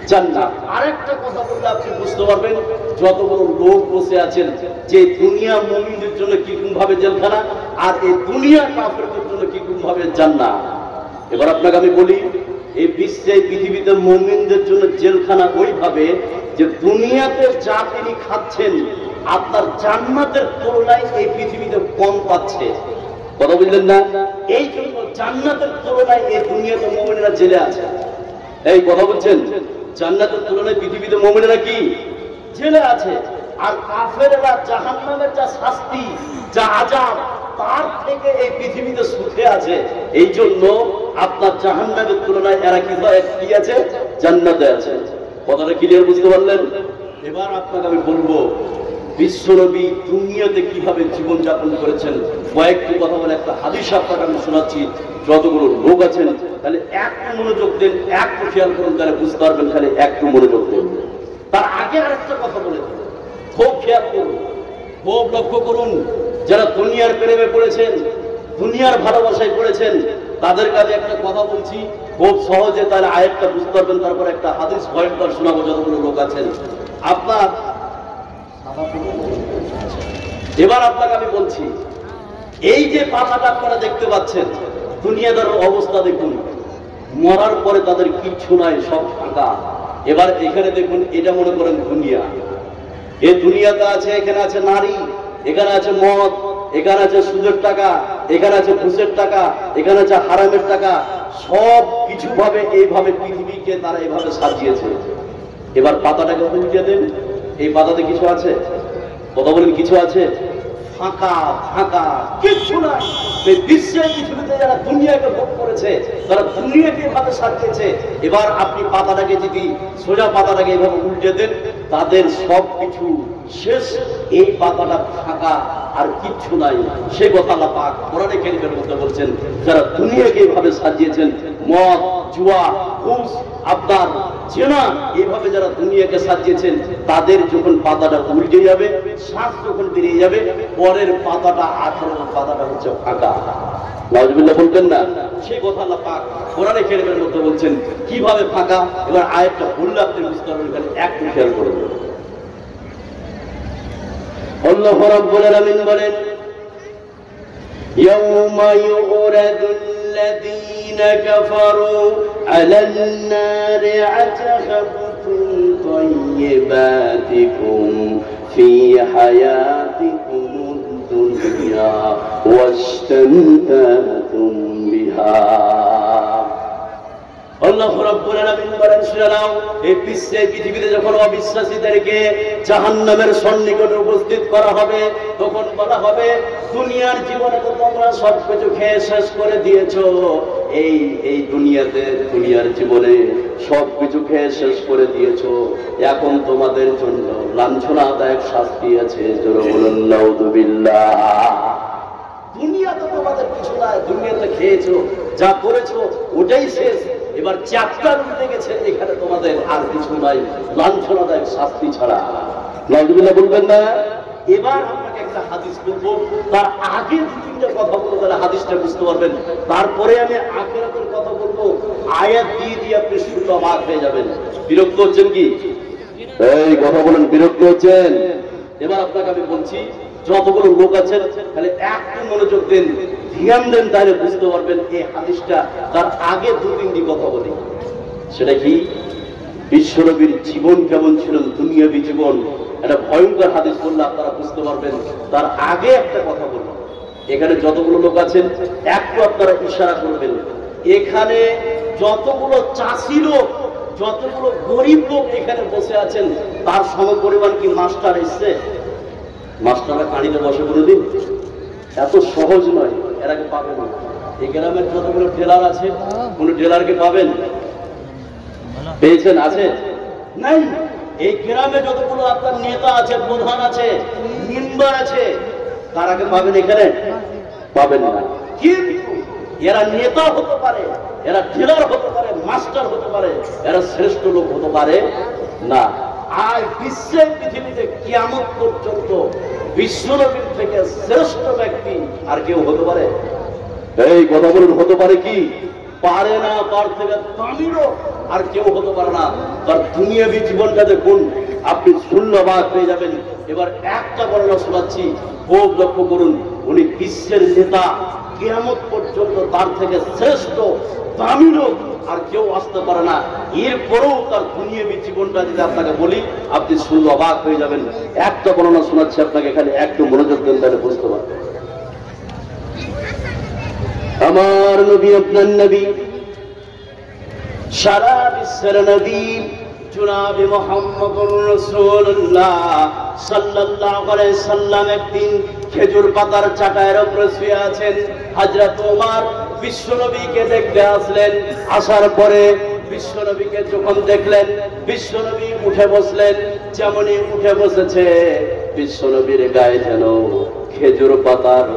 জান্নাত। আরেকটা কথা বললে আপনি বুঝতে পারবেন, যতগুলো লোক বসে আছেন, যে দুনিয়া মুমিনদের জন্য কিরকম ভাবে জেলখানা, আর এই দুনিয়া কাফেরদের জন্য কিরকম ভাবে জান্নাত। এবার আপনাকে আমি বলি, এই বিশ্বে, পৃথিবীতে মুমিনদের জন্য জেলখানা ওইভাবে যে দুনিয়াতে যা তিনি খাচ্ছেন, আপনার জান্নাতের তুলনায় এই পৃথিবীতে কম পাচ্ছে। কথা বুঝলেন না? এই জন্য জান্নাতের তুলনায় এই দুনিয়াতে মুমিনেরা জেলে আছে। এই কথা বলছেন, জান্নাতের তুলনায় পৃথিবীতে মুমিনেরা কি? জেলে আছে। আর কাফেররা জাহান্নামের যা শাস্তি, যা আযাব, তার থেকে এই পৃথিবীতে সুখে আছে। এই জন্য আপনার জাহান্নামের তুলনায় এরা কি আছে? জান্নাতে আছে। কথাটা ক্লিয়ার বুঝতে পারলেন? এবার আপনাকে আমি বলবো, বিশ্বনবী দুনিয়াতে কিভাবে জীবনযাপন করেছেন, কয়েকটি কথা বলে একটা হাদিস আপনাকে আমি শোনাচ্ছি। যতগুলো লোক আছেন, তাহলে একটু মনোযোগ দেন, একটু খেয়াল করুন, তাহলে বুঝতে পারবেন। খালি একটু মনোযোগ দেন। তার আগে আরেকটা কথা বলে খুব খেয়াল করুন, খুব লক্ষ্য করুন। যারা দুনিয়ার প্রেমে পড়েছেন, দুনিয়ার ভালোবাসায় পড়েছেন, তাদের কাছে একটা কথা বলছি খুব সহজে, তাহলে আয়াতটা বুঝতে পারবেন। তারপর একটা হাদিস ভয়ঙ্কর শোনাবো যতগুলো লোক আছেন আপনার। এবার আপনাকে আমি বলছি, এই যে পাতাটা আপনারা দেখতে পাচ্ছেন, দুনিয়াদারের অবস্থা দেখুন, মরার পরে তাদের কিচ্ছু নাই, সব ফাঁকা। এবার এখানে দেখুন, এটা মনে করেন দুনিয়া। এই দুনিয়াতে আছে, এখানে আছে নারী, এখানে আছে মদ, এখানে আছে সুদের টাকা, এখানে আছে ঘুষের টাকা, এখানে আছে হারামের টাকা, সব কিছু ভাবে এইভাবে পৃথিবীকে তারা এইভাবে সাজিয়েছে। এবার পাতাটাকে উল্টে দেন, এই পাতাতে কিছু আছে? কথা বলেন, কিছু আছে? ফাঁকা ফাঁকা, কিচ্ছু নাই। এই বিশ্বের পৃথিবীতে যারা দুনিয়াকে ভোগ করেছে, তারা দুনিয়াকে এভাবে সাজিয়েছে। এবার আপনি পাতাটাকে যদি সোজা পাতাটাকে এভাবে উল্টে দেন, তাদের সব কিছু শেষ, এই পাতাটা ফাঁকা, আর কিচ্ছু নাই। সেই কথা আল্লাহ পাক কোরআনে কারীমের মধ্যে বলছেন, যারা দুনিয়াকে এভাবে সাজিয়েছেন, মদ, জুয়া, ঘুষ, আপনার জেনা, এইভাবে যারা দুনিয়াকে সাজিয়েছেন, তাদের যখন পাতাটা উল্টে যাবে, শ্বাস যখন বেরিয়ে যাবে, পরের পাতাটা, 18 পাতাটা হচ্ছে ফাঁকা। নাউজুবিল্লাহ বলবেন না? সেই কথা আল্লাহ পাক কোরআনে কারীমের মধ্যে বলছেন কিভাবে ফাঁকা। এবার আয়াতটা বললে আপনি বুঝতে পারবেন, এখানে একটু খেয়াল করবেন। আল্লাহ রাব্বুল আলামিন বলেন, ইয়াউমা ইউরাদুল্লাযীনা কাফারু আলান নারি আতাখাবতুম তাইয়্যিবাতিকুম ফি হায়াতিকুমুদ দুনিয়া ওয়াস্তামতাতুম বিহা। আল্লাহ রাব্বুল আলামিন বলেন, শুনে নাও, এই বিশ্বের পৃথিবীতে যখন অবিশ্বাসীদেরকে জাহান্নামের সন্নিকটে উপস্থিত করা হবে, তখন বলা হবে, দুনিয়ার জীবনে তো তোমরা সবকিছু খেয়ে শেষ করে দিয়েছো। এই দুনিয়াতে, দুনিয়ার জীবনে সবকিছু খেয়ে শেষ করে দিয়েছো। এখন তোমাদের জন্য লাঞ্ছনাদায়ক শাস্তি আছে। জোরে বলুন নাউযুবিল্লাহ। দুনিয়াতে তোমাদের কিছু নাই, দুনিয়াতে খেয়েছো, যা করেছো ওটাই শেষ। এবার চ্যাপ্টার উঠে গেছে, এখানে তোমাদের আর কিছু নাই, লাঞ্ছনাদায়ক শাস্তি ছাড়া। নাউযুবিল্লাহ বলবেন না? এবার আপনাকে একটা হাদিস বলবো, তার আগে 2-3টা কথা বলবো, তাহলে হাদিসটা বুঝতে পারবেন। তারপরে আমি আখিরাতের কথা বলবো। আয়াত দিয়ে দিয়ে আপনি শুনতে অবাক হয়ে যাবেন। বিরক্ত হচ্ছেন কি? এই কথা বলেন, বিরক্ত হচ্ছেন? এবার আপনাকে আমি বলছি, যতগুলো লোক আছেন তাহলে একটু মনোযোগ দেন, ধ্যান দেন, তাহলে বুঝতে পারবেন এই হাদিসটা। তার আগে 2-3টি কথা বলি। সেটা কি? বিশ্বনবীর জীবন কেমন ছিল, দুনিয়াবী জীবন, একটা ভয়ঙ্কর হাদিস বললে আপনারা বুঝতে পারবেন। তার আগে একটা কথা বলবো, এখানে যতগুলো লোক আছেন একটু আপনারা ইশারা করবেন। এখানে যতগুলো চাষি লোক, যতগুলো গরিব লোক এখানে বসে আছেন, তার সমপরিমাণ কি মাস্টার এসছে? মাস্টাররা কাঁড়িতে বসে কোনোদিন? এত সহজ নয়, এরাকে পাবেন না। এই গ্রামের যতগুলো টেলার আছে, কোন টেলারকে পাবেন? পেয়েছেন? আছে? নাই। এই গ্রামে যতগুলো আপনার নেতা আছে, প্রধান আছে, মেম্বার আছে, তারাকে পাবেন এখানে? পাবেন না। কিন্তু এরা নেতা হতে পারে, এরা টেলার হতে পারে, মাস্টার হতে পারে, এরা শ্রেষ্ঠ লোক হতে পারে না। আর বিশ্বের পৃথিবীতে কিয়ামত পর্যন্ত বিশ্বনবীর থেকে শ্রেষ্ঠ ব্যক্তি আর কেউ হতে পারে? এই কথা বলুন, হতে পারে কি? পারে না। তার থেকে দামিরও আর কেউ হতে পারে না। তার দুনিয়াবী জীবনটা দেখুন, আপনি শুনলে অবাক হয়ে যাবেন। এবার একটা বর্ণনা শোনাচ্ছি, খুব লক্ষ্য করুন। উনি বিশ্বের নেতা, কিয়ামত পর্যন্ত তার থেকে শ্রেষ্ঠ দামিরও আর কেউ আসতে পারে না। এরপরেও তার দুনিয়াবী জীবনটা যদি আপনাকে বলি, আপনি শুনলে অবাক হয়ে যাবেন। একটা বর্ণনা শোনাচ্ছি আপনাকে, এখানে একটু মনোযোগ দেন, তাহলে বুঝতে পারবেন। আমার নবী, আপনার নবী, সারা বিশ্বের নবী জনাবে মুহাম্মদুর রাসূলুল্লাহ সাল্লাল্লাহু আলাইহি সাল্লাম একদিন খেজুর পাতার চাটায়ের উপরে শুয়ে আছেন। হযরত ওমর বিশ্বনবীকে দেখতে আসলেন। আসার পরে বিশ্বনবীকে যখন দেখলেন, বিশ্বনবী উঠে বসলেন। যেমনই উঠে বসেছে, বিশ্বনবীর গায়ে যেন খেজুর পাতার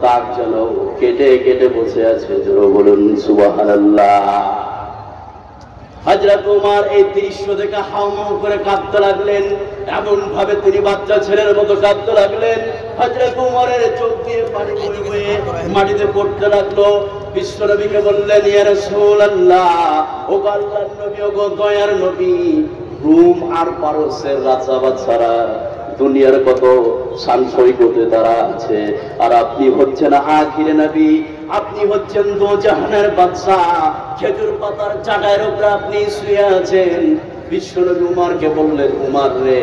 তাক যেন কেটে কেটে বসে আছে। জোরে বলুন সুবহানাল্লাহ। হযরত ওমর এই দৃশ্য দেখে হাউমাউ করে কাঁদতে লাগলেন। এমন ভাবে তিনি বাচ্চা ছেলের মতো কাঁদতে লাগলেন। হযরত ওমরের চোখ দিয়ে পানি বয়ে বয়ে মাটিতে পড়তে লাগলো। বিশ্বনবীকে বললেন, ইয়া রাসূলুল্লাহ, ও আল্লাহর নবী, ও দয়ার নবী, রোম আর পারস্যের রাজা বাদশারা দুনিয়ার কত সাংসরিকতে তারা আছে, আর আপনি হচ্ছেন আখিরে নবী, আপনি হচ্ছেন দো জাহানের বাদশাহ। খেজুর পাতার চাটায়ের উপরে আপনি শুয়ে আছেন। বিশ্বনবী উমরকে বললেন, উমর রে,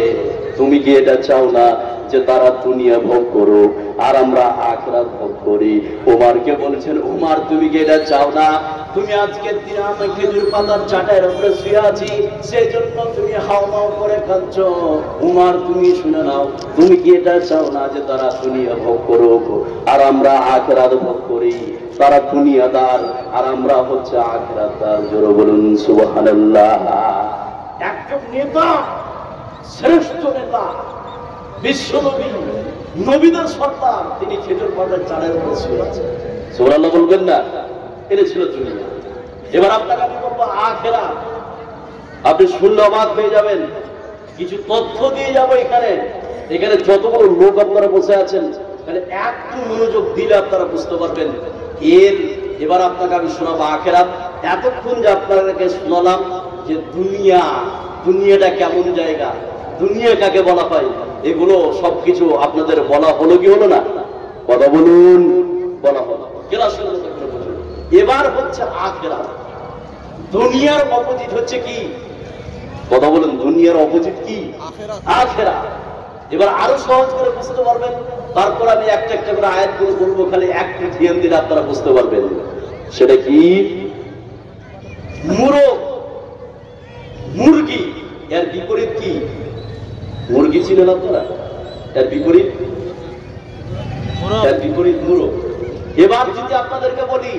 তুমি কি এটা চাও না যে তারা দুনিয়া ভোগ করুক, আর আমরা আখিরাত ভোগ করি। ওমরকে বলছেন, ওমর তুমি কি এটা চাও না? তুমি আজকের দিনে আমি খেজুর পাতার চাটার উপরে শুয়ে আছি, সেই জন্য তুমি হাওমাও করে কাঁদছ। ওমর তুমি শুনে নাও, তুমি কি এটা চাও না যে তারা দুনিয়া ভোগ করুক আর আমরা আখিরাত ভোগ করি? তারা দুনিয়াদার আর আমরা হচ্ছে আখিরাতদার। জোরে বলুন সুবহানাল্লাহ। একজন নেতা, শ্রেষ্ঠ নেতা, বিশ্বনবী, নবীদের সর্দার, তিনি খেজুর পাতার চালের উপর শুয়ে আছেন। সুবহানাল্লাহ বলবেন না? এটা ছিল দুনিয়া। এবার আপনাকে আমি বলবো আখিরাত। আপনি শুনলে অবাক হয়ে যাবেন। কিছু তথ্য দিয়ে যাবো এখানে। এখানে যত বড় লোক আপনারা বসে আছেন, তাহলে একটু মনোযোগ দিলে আপনারা বুঝতে পারবেন। এবার আপনাকে আমি শোনাবো আখিরাত। এতক্ষণ যে আপনাদেরকে শোনালাম যে দুনিয়াটা কেমন জায়গা, দুনিয়া কাকে বলা হয়, এগুলো সবকিছু আপনাদের বলা হলো কি হলো না? কথা বলুন। বলা হলো। এবার হচ্ছে আখিরাত। দুনিয়ার অপোজিট হচ্ছে কি? কথা বলুন। দুনিয়ার অপোজিট কি? আখিরাত। এবার আরো সহজ করে বুঝতে পারবেন। তারপর আমি একটা একটা করে আয়াত করে বলবো, খালি একটু ধ্যান দিলে আপনারা বুঝতে পারবেন। সেটা কি? মুরগি, এর বিপরীত কি? মুরগি ছিলেন আপনারা? এর বিপরীত মুরগ। এবার যদি আপনাদেরকে বলি,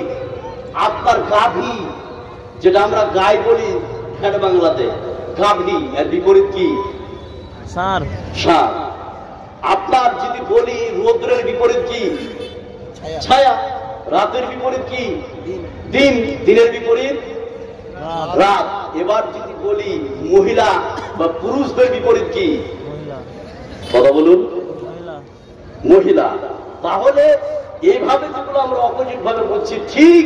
আপনার গাভী, যেটা আমরা গাই বলি খ্যাট বাংলাতে, গাভী, এর বিপরীত কি? ষাঁড়। আপনার যদি বলি রৌদ্রের বিপরীত কি? ছায়া। রাতের বিপরীত কি? দিন। দিনের বিপরীত রাত। এবার যদি বলি মহিলা বা পুরুষদের বিপরীত কি? কথা বলুন। মহিলা। তাহলে এইভাবে যেগুলো আমরা অপোজিট ভাবে বলছি, ঠিক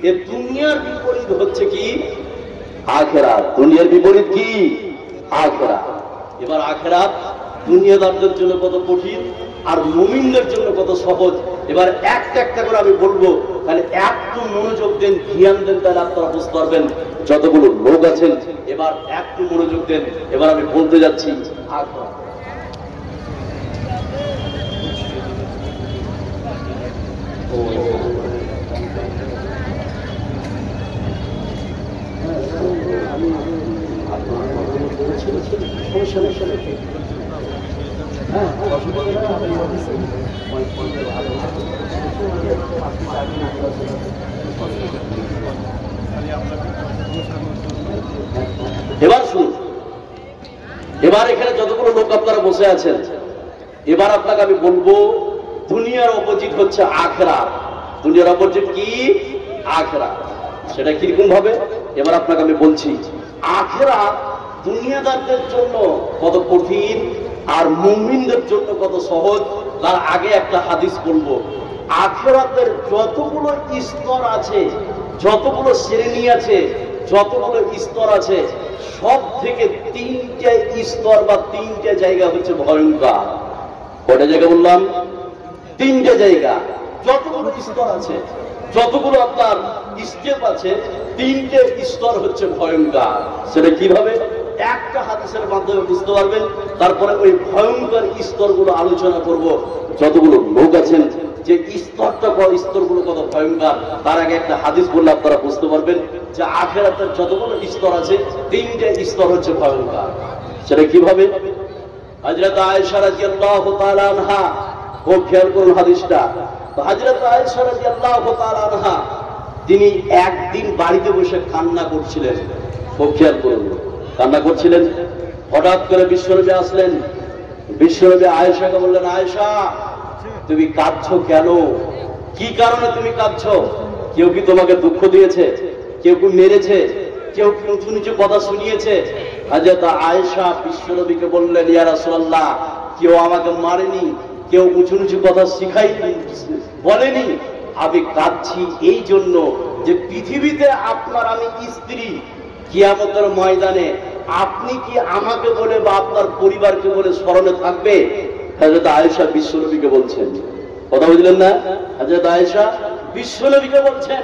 এ দুনিয়ার বিপরীত হচ্ছে কি? আখিরাত। দুনিয়ার বিপরীত কি? আখিরাত। এবার আখিরাত দুনিয়াদারদের জন্য কত কঠিন আর মুমিনদের জন্য কত সহজ। এবার একটা একটা করে আমি বলবো, তাহলে একটু মনোযোগ দেন, ধ্যান দেন, তাহলে আপনারা বুঝতে পারবেন। যতগুলো লোক আছেন এবার একটু মনোযোগ দেন। এবার আমি বলতে যাচ্ছি আখিরাত। এবার শুনুন। এবার এখানে যতগুলো লোক আপনারা বসে আছেন, এবার আপনাকে আমি বলবো দুনিয়ার অপোজিট হচ্ছে আখিরাত। দুনিয়ার অপোজিট কি? আখিরাত। সেটা কিরকম ভাবে? এবার আপনাকে আমি বলছি। আখিরাত দুনিয়াদারদের জন্য কত কঠিন আর মুমিনদের জন্য কত সহজ। তার আগে একটা হাদিস বলবো। আখিরাতের যতগুলো স্তর আছে, যতগুলো শ্রেণী আছে, যতগুলো স্তর আছে, সব থেকে তিনটে স্তর বা তিনটে জায়গা হচ্ছে ভয়ঙ্কর। কয়টা জায়গা বললাম? তিনটে জায়গা। যতগুলো স্তর আছে, যতগুলো আপনার স্টেপ আছে, তিনটে স্তর হচ্ছে ভয়ঙ্কর। সেটা কিভাবে? একটা হাদিসের মাধ্যমে বুঝতে পারবেন। তারপরে ওই ভয়ঙ্কর স্তরগুলো আলোচনা করব। যতগুলো লোক আছেন যে স্তরগুলো কত ভয়ঙ্কর, তার আগে একটা হাদিস বললে আপনারা বুঝতে পারবেন যে আখিরাতের যতগুলো স্তর আছে, তিনটে স্তর হচ্ছে ভয়ঙ্কর। সেটা কিভাবে? হযরত আয়েশা রাদিয়াল্লাহু তাআলা আনহা, খুব খেয়াল করুন হাদিসটা। হযরত আয়েশা রাদিয়াল্লাহু তাআলা আনহা তিনি একদিন বাড়িতে বসে কান্না করছিলেন। খুব খেয়াল করুন, কান্না করছিলেন। হঠাৎ করে বিশ্বনবী আসলেন। বিশ্বনবী আয়েশাকে বললেন, আয়েশা তুমি কাঁদছো কেন? কি কারণে তুমি কাঁদছো? কেউ কি তোমাকে দুঃখ দিয়েছে? কেউ কি মেরেছে? কেউ কি উঁচু নিচু কথা শুনিয়েছে? হযরত আয়েশা বিশ্বনবীকে বললেন, ইয়া রাসূলুল্লাহ, কেউ আমাকে মারেনি, কেউ উঁচু নিচু কথা শিখাইনি, বলেনি। আমি কাঁদছি এই জন্য যে পৃথিবীতে আপনার আমি স্ত্রী, কিয়ামতের ময়দানে আপনি কি আমাকে বলে বা আপনার পরিবারকে বলে স্মরণে থাকবে? হযরত আয়েশা বিশ্বনবীকে বলছেন। কথা বুঝলেন না? হযরত আয়েশা বিশ্বনবীকে বলছেন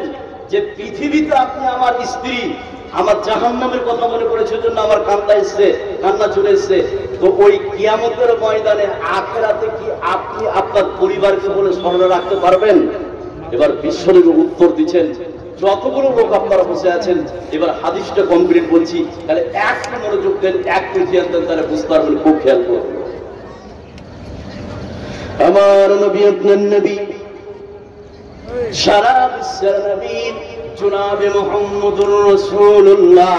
যে পৃথিবীতে আপনি আমার স্ত্রী, আমার জাহান্নামের কথা মনে পড়েছে, জন্য আমার কান্না চলে এসছে। তো ওই কিয়ামতের ময়দানে আখিরাতে কি আপনি আপনার পরিবারকে বলে স্মরণে রাখতে পারবেন? এবার বিশ্বনবী উত্তর দিচ্ছেন, যতগুলো লোক আপনারা বসে আছেন, এবার হাদিসটা কমপ্লিট বলছি, তাহলে একটু মনোযোগ দেন, একটু ধ্যান দেন, তাহলে বুঝতে পারবেন, খুব খেয়াল করবেন। আমার নবী আপনার নবী, সারা বিশ্বের নবী জনাবে মুহাম্মদুর রাসূলুল্লাহ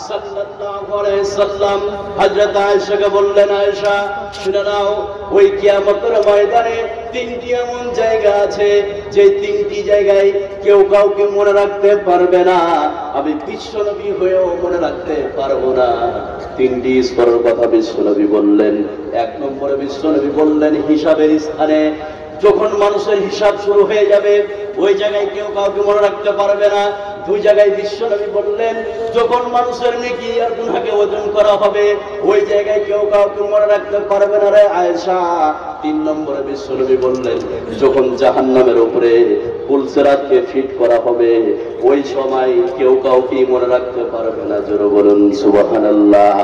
সাল্লাল্লাহু আলাইহি সাল্লাম হযরত আয়েশাকে বললেন, আয়েশা শুনে নাও, ওই কিয়ামতের ময়দানে তিনটি এমন জায়গা আছে যে তিনটি জায়গায় কেউ কাউকে মনে রাখতে পারবে না, আমি বিশ্বনবী হয়েও মনে রাখতে পারবো না। তিনটি স্তরের কথা বিশ্বনবী বললেন। এক নম্বরে বিশ্বনবী বললেন হিসাবের স্থানে, যখন মানুষের হিসাব শুরু হয়ে যাবে ওই জায়গায় কেউ কাউকে মনে রাখতে পারবে না। দুই জায়গায় বিশ্বনবী বললেন, যখন মানুষের নেকি আর গুনাহকে ওজন করা হবে ওই জায়গায় কেউ কাউকে মনে রাখতে পারবে না রে আয়েশা। তিন নম্বরে বিশ্বনবী বললেন, যখন জাহান্নামের উপরে পুলসিরাতকে ফিট করা হবে ওই সময় কেউ কাউকে মনে রাখতে পারবে না। জোরে বলুন সুবহানাল্লাহ।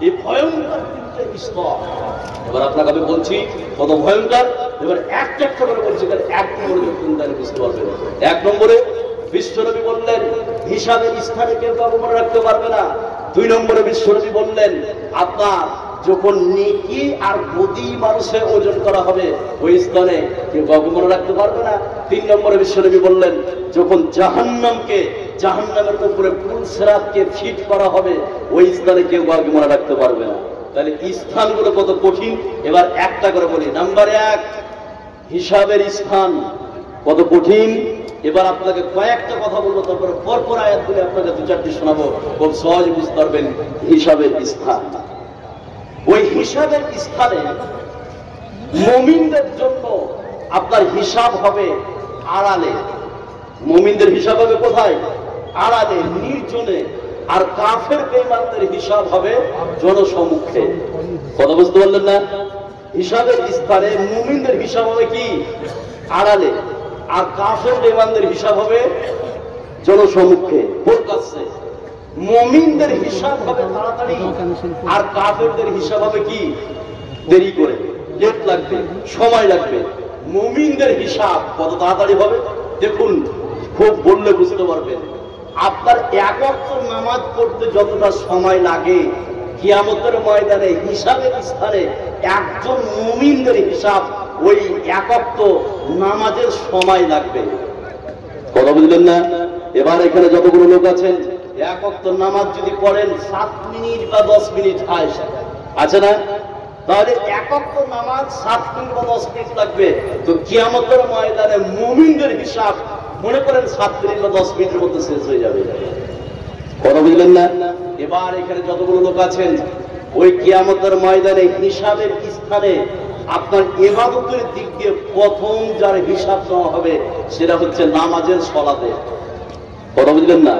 এই ভয়ঙ্কর তিনটে স্তর, এবার আপনাকে আমি বলছি কত ভয়ঙ্কর, এবার একটা একটা করে বলছি, এক নম্বরে যখন বুঝতে পারবেন। এক নম্বরে বিশ্বনবী বললেন হিসাবের স্থানে কেউ কাউকে মনে রাখতে পারবে না। দুই নম্বরে বিশ্বনবী বললেন আপনার যখন নেকি আর বদি মানুষের ওজন করা হবে ওই স্থানে কেউ কাউকে মনে রাখতে পারবে না। তিন নম্বরে বিশ্বনবী বললেন যখন জাহান্নামের উপরে পুলসিরাতকে ফিট করা হবে ওই স্থানে কেউ কাউকে মনে রাখতে পারবে না। তাহলে স্থানগুলো কত কঠিন, এবার একটা করে বলি। নাম্বার এক, হিসাবের স্থান কত কঠিন। এবার আপনাকে কয়েকটা কথা বলবো, তারপরে পরপর আয়াতগুলি আপনাকে দু চারটি শোনাবো, খুব সহজে বুঝতে পারবেন। হিসাবের স্থান, ওই হিসাবের স্থানে মুমিনদের জন্য আপনার হিসাব হবে আড়ালে। মুমিনদের হিসাব হবে কোথায়? আড়ালে, নির্জনে। আর কাফের বেঈমানদের হিসাব হবে জনসম্মুখে। কথা বুঝতে পারলেন না? হিসাবের স্থানে মুমিনদের হিসাব হবে কি? আড়ালে। আর কাফের বেঈমানদের হিসাব হবে জনসম্মুখে, প্রকাশ্যে। মুমিনদের হিসাব হবে তাড়াতাড়ি, আর কাফেরদের হিসাব হবে কি? দেরি করে, লেট লাগবে, সময় লাগবে। মুমিনদের হিসাব কত তাড়াতাড়ি হবে দেখুন, খুব বললে বুঝতে পারবেন। আপনার এক ওয়াক্ত নামাজ পড়তে যতটা সময় লাগে, কিয়ামতের ময়দানে হিসাবের স্থানে একজন মুমিনদের হিসাব ওই এক ওয়াক্ত নামাজের সময় লাগবে। কথা বুঝলেন না? এবার এখানে যতগুলো লোক আছেন এক ওয়াক্ত নামাজ যদি পড়েন 7 মিনিট বা 10 মিনিট আছে না, তাহলে এক ওয়াক্ত নামাজ 7 মিনিট বা 10 মিনিট লাগবে। তো কিয়ামতের ময়দানে মুমিনদের হিসাব মনে করেন 7 মিনিট বা 10 মিনিটের মধ্যে শেষ হয়ে যাবে। কথা বুঝলেন না? এবার এখানে যতগুলো লোক আছেন ওই কিয়ামতের ময়দানে হিসাবের স্থানে আপনার ইবাদতের দিক দিয়ে প্রথম যার হিসাব নেওয়া হবে সেটা হচ্ছে নামাজের সলাতে। কথা বুঝলেন না?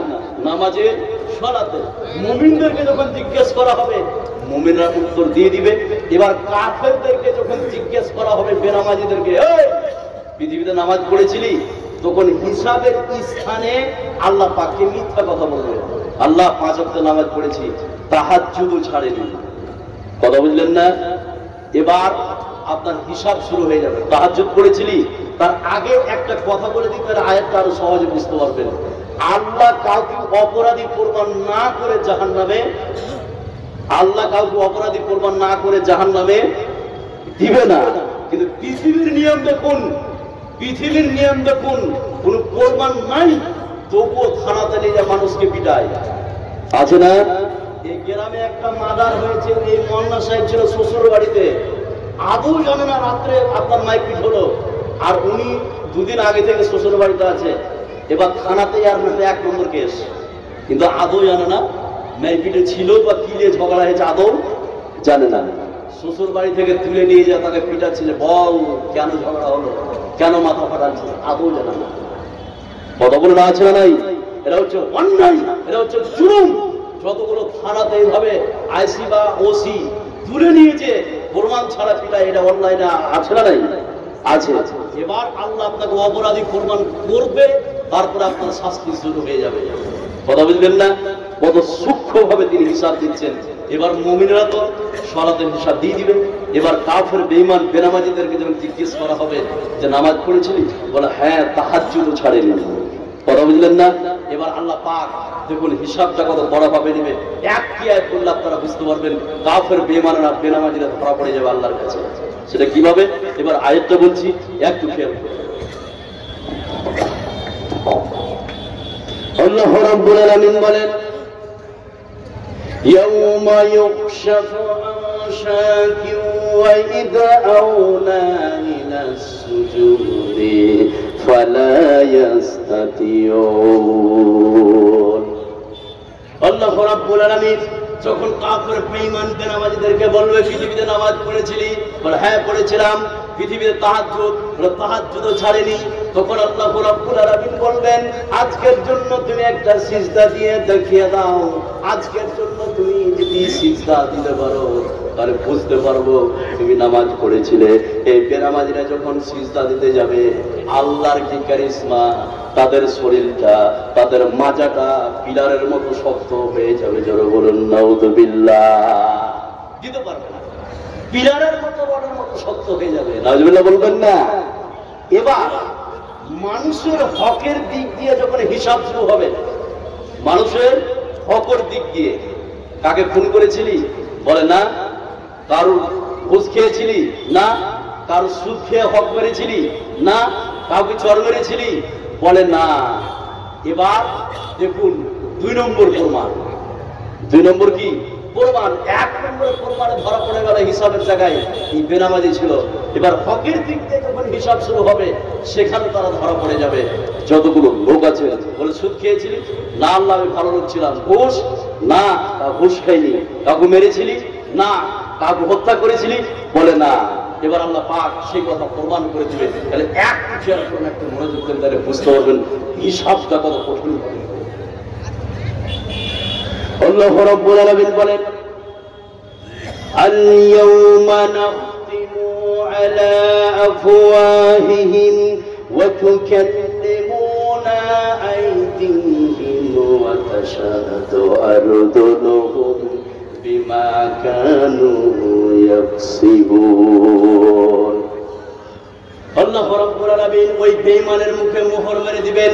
নামাজের সলাতে মুমিনদেরকে যখন জিজ্ঞেস করা হবে মুমিনরা উত্তর দিয়ে দিবে। এবার কাফেরদেরকে যখন জিজ্ঞেস করা হবে, বেনামাজিদেরকে, এই পৃথিবীতে নামাজ পড়েছিলি? তখন হিসাবের স্থানে আল্লাহ পাককে মিথ্যা কথা বলবে। আল্লাহ 5 ওয়াক্ত নামাজ পড়েছি, তাহাজ্জুদও ছাড়েনি। কথা বুঝলেন না? এবার আপনার হিসাব শুরু হয়ে যাবে। তাহাজ্জুদ পড়েছিলি? তার আগে একটা কথা বলে দিতে আয়াতটা আরো সহজে বুঝতে পারবেন। আল্লাহ কাউকে অপরাধী প্রমাণ না করে জাহান্নামে, আল্লাহ কাউকে অপরাধী প্রমাণ না করে জাহান্নামে দিবে না। কিন্তু পৃথিবীর নিয়ম দেখুন, পৃথিবীর নিয়ম দেখুন, কোন প্রমাণ নাই তবুও থানাতে নিয়ে যা মানুষকে পিটায়, আছে না? এই গ্রামে একটা মার্ডার হয়েছে, এই মোল্লা সাহেব ছিল শ্বশুর বাড়িতে, আদৌ জানে না রাত্রে আপনার মাইপিট হলো, আর উনি 2 দিন আগে থেকে শ্বশুর বাড়িতে আছে। এবার থানাতে আর নামে 1 নম্বর কেস, কিন্তু আদৌ জানে না মাইপিটে ছিল বা কিলে ঝগড়া হয়েছে, আদৌ জানে না। শ্বশুর বাড়ি থেকে তুলে নিয়ে যা তাকে পিটাচ্ছে, যে বল কেন ঝগড়া হলো, কেন মাথা ফাটাচ্ছে, আদৌ জানে না। কথা বলে না আছে না নাই? এটা হচ্ছে অন্যায়, এটা হচ্ছে জুলুম। যতগুলো থানাতে এইভাবে আইসি বা ওসি তুলে নিয়েছে প্রমাণ ছাড়া পিটায়, এটা অন্যায় না আছে না নাই? আছে। এবার আল্লাহ আপনাকে অপরাধী প্রমাণ করবে, তারপরে আপনার শাস্তি শুরু হয়ে যাবে। কথা বুঝলেন না? কত সূক্ষ্মভাবে তিনি হিসাব দিচ্ছেন। এবার মুমিনরা তো সালাতের হিসাব দিয়ে দিবে। এবার কাফের বেঈমান বেনামাজিদেরকে যখন জিজ্ঞেস করা হবে যে নামাজ পড়েছিলি, বলে হ্যাঁ তাহাজ্জুদও ছাড়েনি। কথা বুঝলেন না? এবার আল্লাহ পাক দেখুন হিসাবটা কত বড় ভাবে নেবে। এক কি আয়াত বললে আপনারা বুঝতে পারবেন কাফের বেঈমানরা বেনামাজিরা ধরা পড়ে যাবে আল্লাহর কাছে। সেটা কিভাবে? এবার আয়াতটা বলছি, একটু খেয়াল করুন। আল্লাহ রাব্বুল আলামিন বলেন, ইয়াউমা ইউকশাফু আন শাকিন ওয়া ইদআউনা ইলাস সুজুদি ফালা ইয়াস্তাতিউন। আল্লাহ রাব্বুল আলামিন যখন কাফের বেঈমান বেনামাজিদেরকে বলবে পৃথিবীতে নামাজ পড়েছিলি, বলে হ্যাঁ পড়েছিলাম। পৃথিবীতে তাহাজ্জুদও ছাড়েনি। তখন আল্লাহ রাব্বুল আলামিন বলবেন আজকের জন্য তুমি একটা সিজদা দিয়ে দেখিয়ে দাও। আজকের জন্য তুমি যদি সিজদা দিতে পারো তাহলে বুঝতে পারবো তুমি নামাজ পড়েছিলে। এই বেনামাজিরা যখন সিজদা দিতে যাবে আল্লাহর কি কারিশমা, তাদের শরীরটা তাদের মাজাটা পিলারের মতো শক্ত হয়ে যাবে। জোরে বলুন নাউযুবিল্লাহ। দিতে পারবে না, পিলারের মতো বড়ের মতো শক্ত হয়ে যাবে। নাউযুবিল্লাহ বলবেন না? এবার মানুষের হকের দিক দিয়ে যখন হিসাব শুরু হবে, মানুষের হকের দিক দিয়ে কাকে খুন করেছিলি, বলে না। কারো ঘুষ খেয়েছিলি, না। কারো সুদ খেয়ে হক মেরেছিলি, না। কাউকে চর মেরেছিলি, বলে না। এবার দেখুন 2 নম্বর প্রমাণ। 2 নম্বর কি প্রমাণ? 1 নম্বরের প্রমাণে ধরা পড়ে গেল হিসাবের জায়গায় এই বেনামাজি ছিল। এবার হকের দিক থেকে যখন হিসাব শুরু হবে সেখানে তারা ধরা পড়ে যাবে। যতগুলো লোক আছে বলে সুদ খেয়েছিলি, না আল্লাহ আমি ভালো লোক ছিলাম। ঘুষ, না ঘুষ খাইনি। কাউকে মেরেছিলি, না। কাউকে হত্যা করেছিলি, বলে না। এবার আল্লাহ পাক সেই কথা প্রমাণ করে দিবে। তাহলে একটু মনোযোগ দেন, তাহলে বুঝতে পারবেন হিসাবটা কত কঠিন হবে। আল্লাহ রাব্বুল আলামিন বলেন, আল ইয়াউমা নাখতিমু আলা আফওয়াহিহিম ওয়া তুকাল্লিমুনা আইদিহিম ওয়া তাশহাদু আরজুলুহুম বিমা কানু ইয়াকসিবুন। আল্লাহ রাব্বুল আলামিন ওই বেঈমানের মুখে মোহর মেরে দিবেন,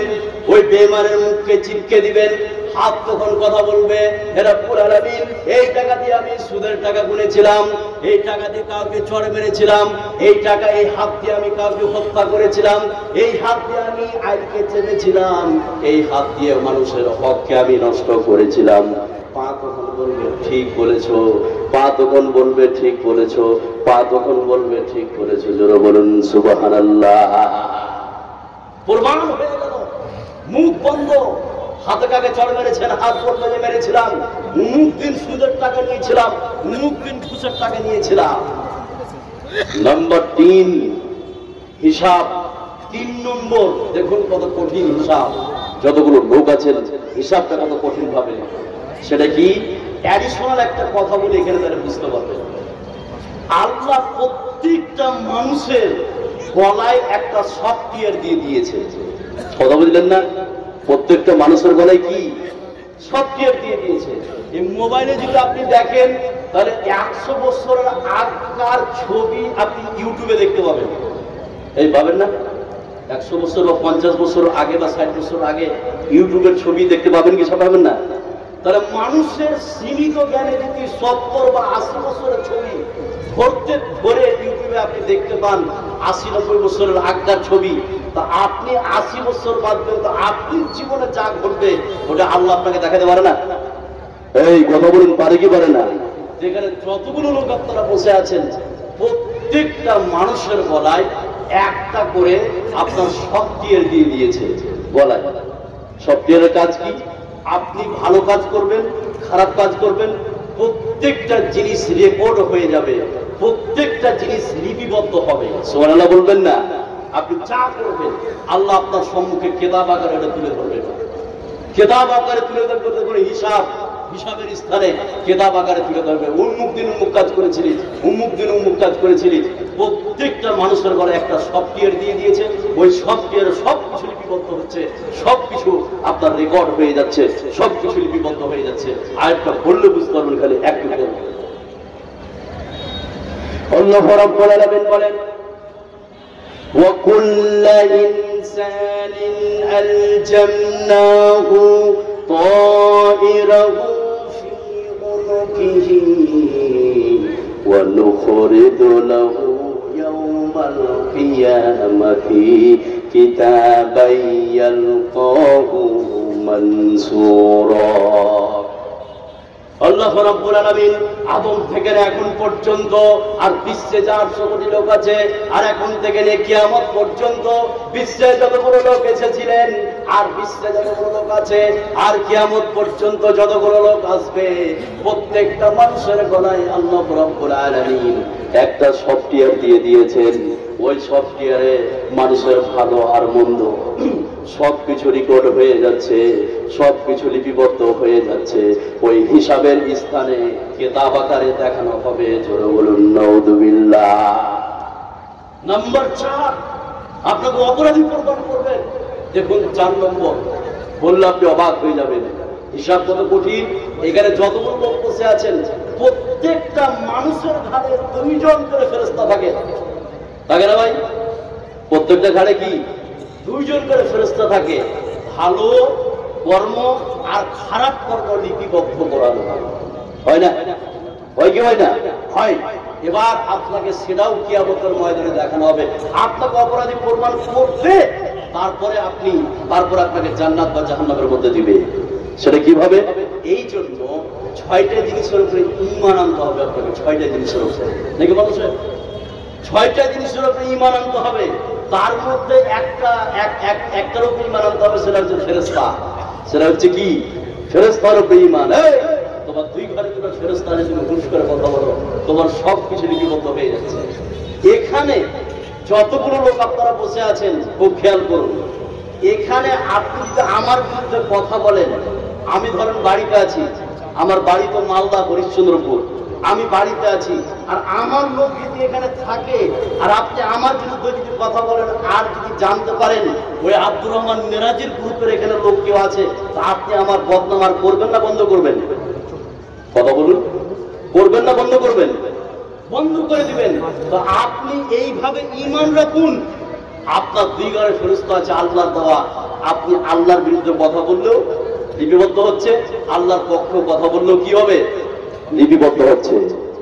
ওই বেঈমানের মুখকে চিপকে দিবেন। হাত তখন কথা বলবে, হে রব্বুল আলামিন এই টাকা দিয়ে আমি সুদের টাকা গুনেছিলাম, এই টাকা দিয়ে কাউকে চড় মেরেছিলাম, এই টাকা এই হাত দিয়ে আমি কাউকে হত্যা করেছিলাম, এই হাত দিয়ে আমি আইনকে চেপেছিলাম, এই হাত দিয়ে মানুষের হককে আমি নষ্ট করেছিলাম। পা তখন বলবে ঠিক বলেছো, পা তখন বলবে ঠিক বলেছো, পা তখন বলবে ঠিক বলেছো। জোরে বলুন সুবহানাল্লাহ। প্রমাণ হয়ে গেল, মুখ বন্ধ। হাতে কাকে চড় মেরেছেন, হাত বলবে যে মেরেছিলাম। মুখ দিন সুদের টাকা নিয়েছিলাম, মুখ দিন ঘুষের টাকা নিয়েছিলাম। নম্বর 3 হিসাব। 3 নম্বর দেখুন কত কঠিন হিসাব। যতগুলো লোক আছেন হিসাবটা কত কঠিন ভাবে। সেটা কি? অ্যাডিশনাল একটা কথা বলে এখানে তারা বুঝতে পারবেন। আল্লাহ প্রত্যেকটা মানুষের গলায় একটা সফটওয়্যার দিয়ে দিয়েছে। কথা বুঝলেন না? প্রত্যেকটা মানুষের গলায় কি সফটওয়্যার দিয়ে দিয়েছে। এই মোবাইলে যদি আপনি দেখেন তাহলে 100 বছরের আগকার ছবি আপনি ইউটিউবে দেখতে পাবেন। এই পাবেন না? 100 বছর বা 50 বছর আগে বা 60 বছর আগে ইউটিউবের ছবি দেখতে পাবেন কি? সব পাবেন না। তাহলে মানুষের সীমিত জ্ঞানে যদি 70 বা 80 বছরের ছবি ধরে ইউটিউবে আপনি দেখতে পান 80-90 বছরের আগকার ছবি, তা আপনি 80 বছর বাদ দেন তো আপনি জীবনে যা ঘটবে ওটা আল্লাহ আপনাকে দেখাতে পারে না? এই কথা বলুন, পারে কি পারে না? যেখানে যতগুলো লোক আপনারা বসে আছেন প্রত্যেকটা মানুষের গলায় একটা করে আপনার সফটওয়্যার দিয়ে দিয়েছে গলায়। সফটওয়্যারের কাজ কি? আপনি ভালো কাজ করবেন, খারাপ কাজ করবেন, প্রত্যেকটা জিনিস রেকর্ড হয়ে যাবে, প্রত্যেকটা জিনিস লিপিবদ্ধ হবে। সুবহানাল্লাহ বলবেন না? আপনি যা করবেন আল্লাহ আপনার সম্মুখে কেতাব আকারে এটা তুলে ধরবেন। কেতাব আকারে তুলে ধরতে করে হিসাব হিসাবের স্থানে কেতাব আকারে তুলে ধরবে। উন্মুখ দিন উন্মুখ কাজ করেছিলি, উন্মুখ দিন উন্মুখ কাজ করেছিলি। প্রত্যেকটা মানুষের ঘরে একটা সফটওয়্যার দিয়ে দিয়েছে, ওই সফটওয়্যারে সবকিছু লিপিবদ্ধ হচ্ছে, সবকিছু আপনার রেকর্ড হয়ে যাচ্ছে, সবকিছু লিপিবদ্ধ হয়ে যাচ্ছে। আরেকটা বললে বুঝতে পারবেন, খালি একটু আল্লাহ রাব্বুল আলামিন বলেন وَكُلَّ إِنسَانٍ أَلْزَمْنَاهُ طَائِرَهُ فِي عُنُقِهِ وَنُخْرِجُ لَهُ يَوْمَ الْقِيَامَةِ كِتَابًا يَلْقَاهُ مَنشُورًا। আল্লাহ রাব্বুল আলামিন আদম থেকে এখন পর্যন্ত আর বিশ্বে 400 কোটি লোক আছে, আর এখন থেকে নিয়ে কিয়ামত পর্যন্ত বিশ্বে যতগুলো লোক এসেছিলেন আর বিশ্বে যতগুলো লোক আছে আর কিয়ামত পর্যন্ত যতগুলো লোক আসবে, প্রত্যেকটা মানুষের গলায় আল্লাহ রাব্বুল আলামিন একটা সফটওয়্যার দিয়ে দিয়েছেন। ওই সফটওয়্যারে মানুষের ভালো আর মন্দ সবকিছু রেকর্ড হয়ে যাচ্ছে, সবকিছু লিপিবদ্ধ হয়ে যাচ্ছে। ওই হিসাবের স্থানে কিতাব আকারে দেখানো হবে। জোরে বলুন নাউযুবিল্লাহ। নাম্বার 4, আপনাকে অপরাধী প্রমাণ করবেন। দেখুন 4 নম্বর বললে আপনি অবাক হয়ে যাবেন। হিসাব কত কঠিন। এখানে যতগুলো লোক বসে আছেন প্রত্যেকটা মানুষের ঘাড়ে 2 জন করে ফেরেশতা থাকে, থাকে না ভাই? প্রত্যেকটা ঘাড়ে কি 2 জন করে ফেরেশতা থাকে। ভালো কর্ম আর খারাপ কর্ম লিপিবদ্ধ করানো হয় না? হয় কি হয় না? হয়। এবার আপনাকে সেটাও কিয়ামতের ময়দানে দেখানো হবে। আপনাকে অপরাধী প্রমাণ করবে, তারপরে আপনাকে জান্নাত বা জাহান্নামের মধ্যে দিবে। সেটা কিভাবে? এই জন্য 6টা জিনিসের উপরে ঈমান আনতে হবে আপনাকে। 6টা জিনিসের উপরে নাকি মানুষের 6টা জিনিসের উপরে ঈমান আনতে হবে। তার মধ্যে একটার উপরে ঈমান আনতে হবে, সেটা হচ্ছে ফেরেশতা। সেটা হচ্ছে কি? ফেরেশতার উপরে ঈমান। তোমার 2 ঘরে দুটো ফেরেশতা আছে, তুমি হুঁশ করে কথা বলো, তোমার সবকিছু লিপিবদ্ধ হয়ে যাচ্ছে। এখানে যতগুলো লোক আপনারা বসে আছেন খুব খেয়াল করুন। এখানে আপনি যদি আমার বিরুদ্ধে কথা বলেন, আমি ধরেন বাড়িতে আছি, আমার বাড়ি তো মালদা হরিশ্চন্দ্রপুর, আমি বাড়িতে আছি, আর আমার লোক যদি এখানে থাকে আর আপনি আমার বিরুদ্ধে যদি কথা বলেন আর যদি জানতে পারেন ওই আব্দুর রহমান মেরাজির গ্রুপের এখানে লোক কেউ আছে, তা আপনি আমার বদনাম আর করবেন না বন্ধ করবেন? কথা বলুন, করবেন না বন্ধ করবেন? বন্ধ করে দিবেন। তো আপনি এইভাবে ঈমান রাখুন, আপনার 2 ঘরে ফেরেশতা আছে আল্লাহর দেওয়া। আপনি আল্লাহর বিরুদ্ধে কথা বললেও লিপিবদ্ধ হচ্ছে, আল্লাহর পক্ষে কথা বললেও কি হবে? লিপিবদ্ধ হচ্ছে।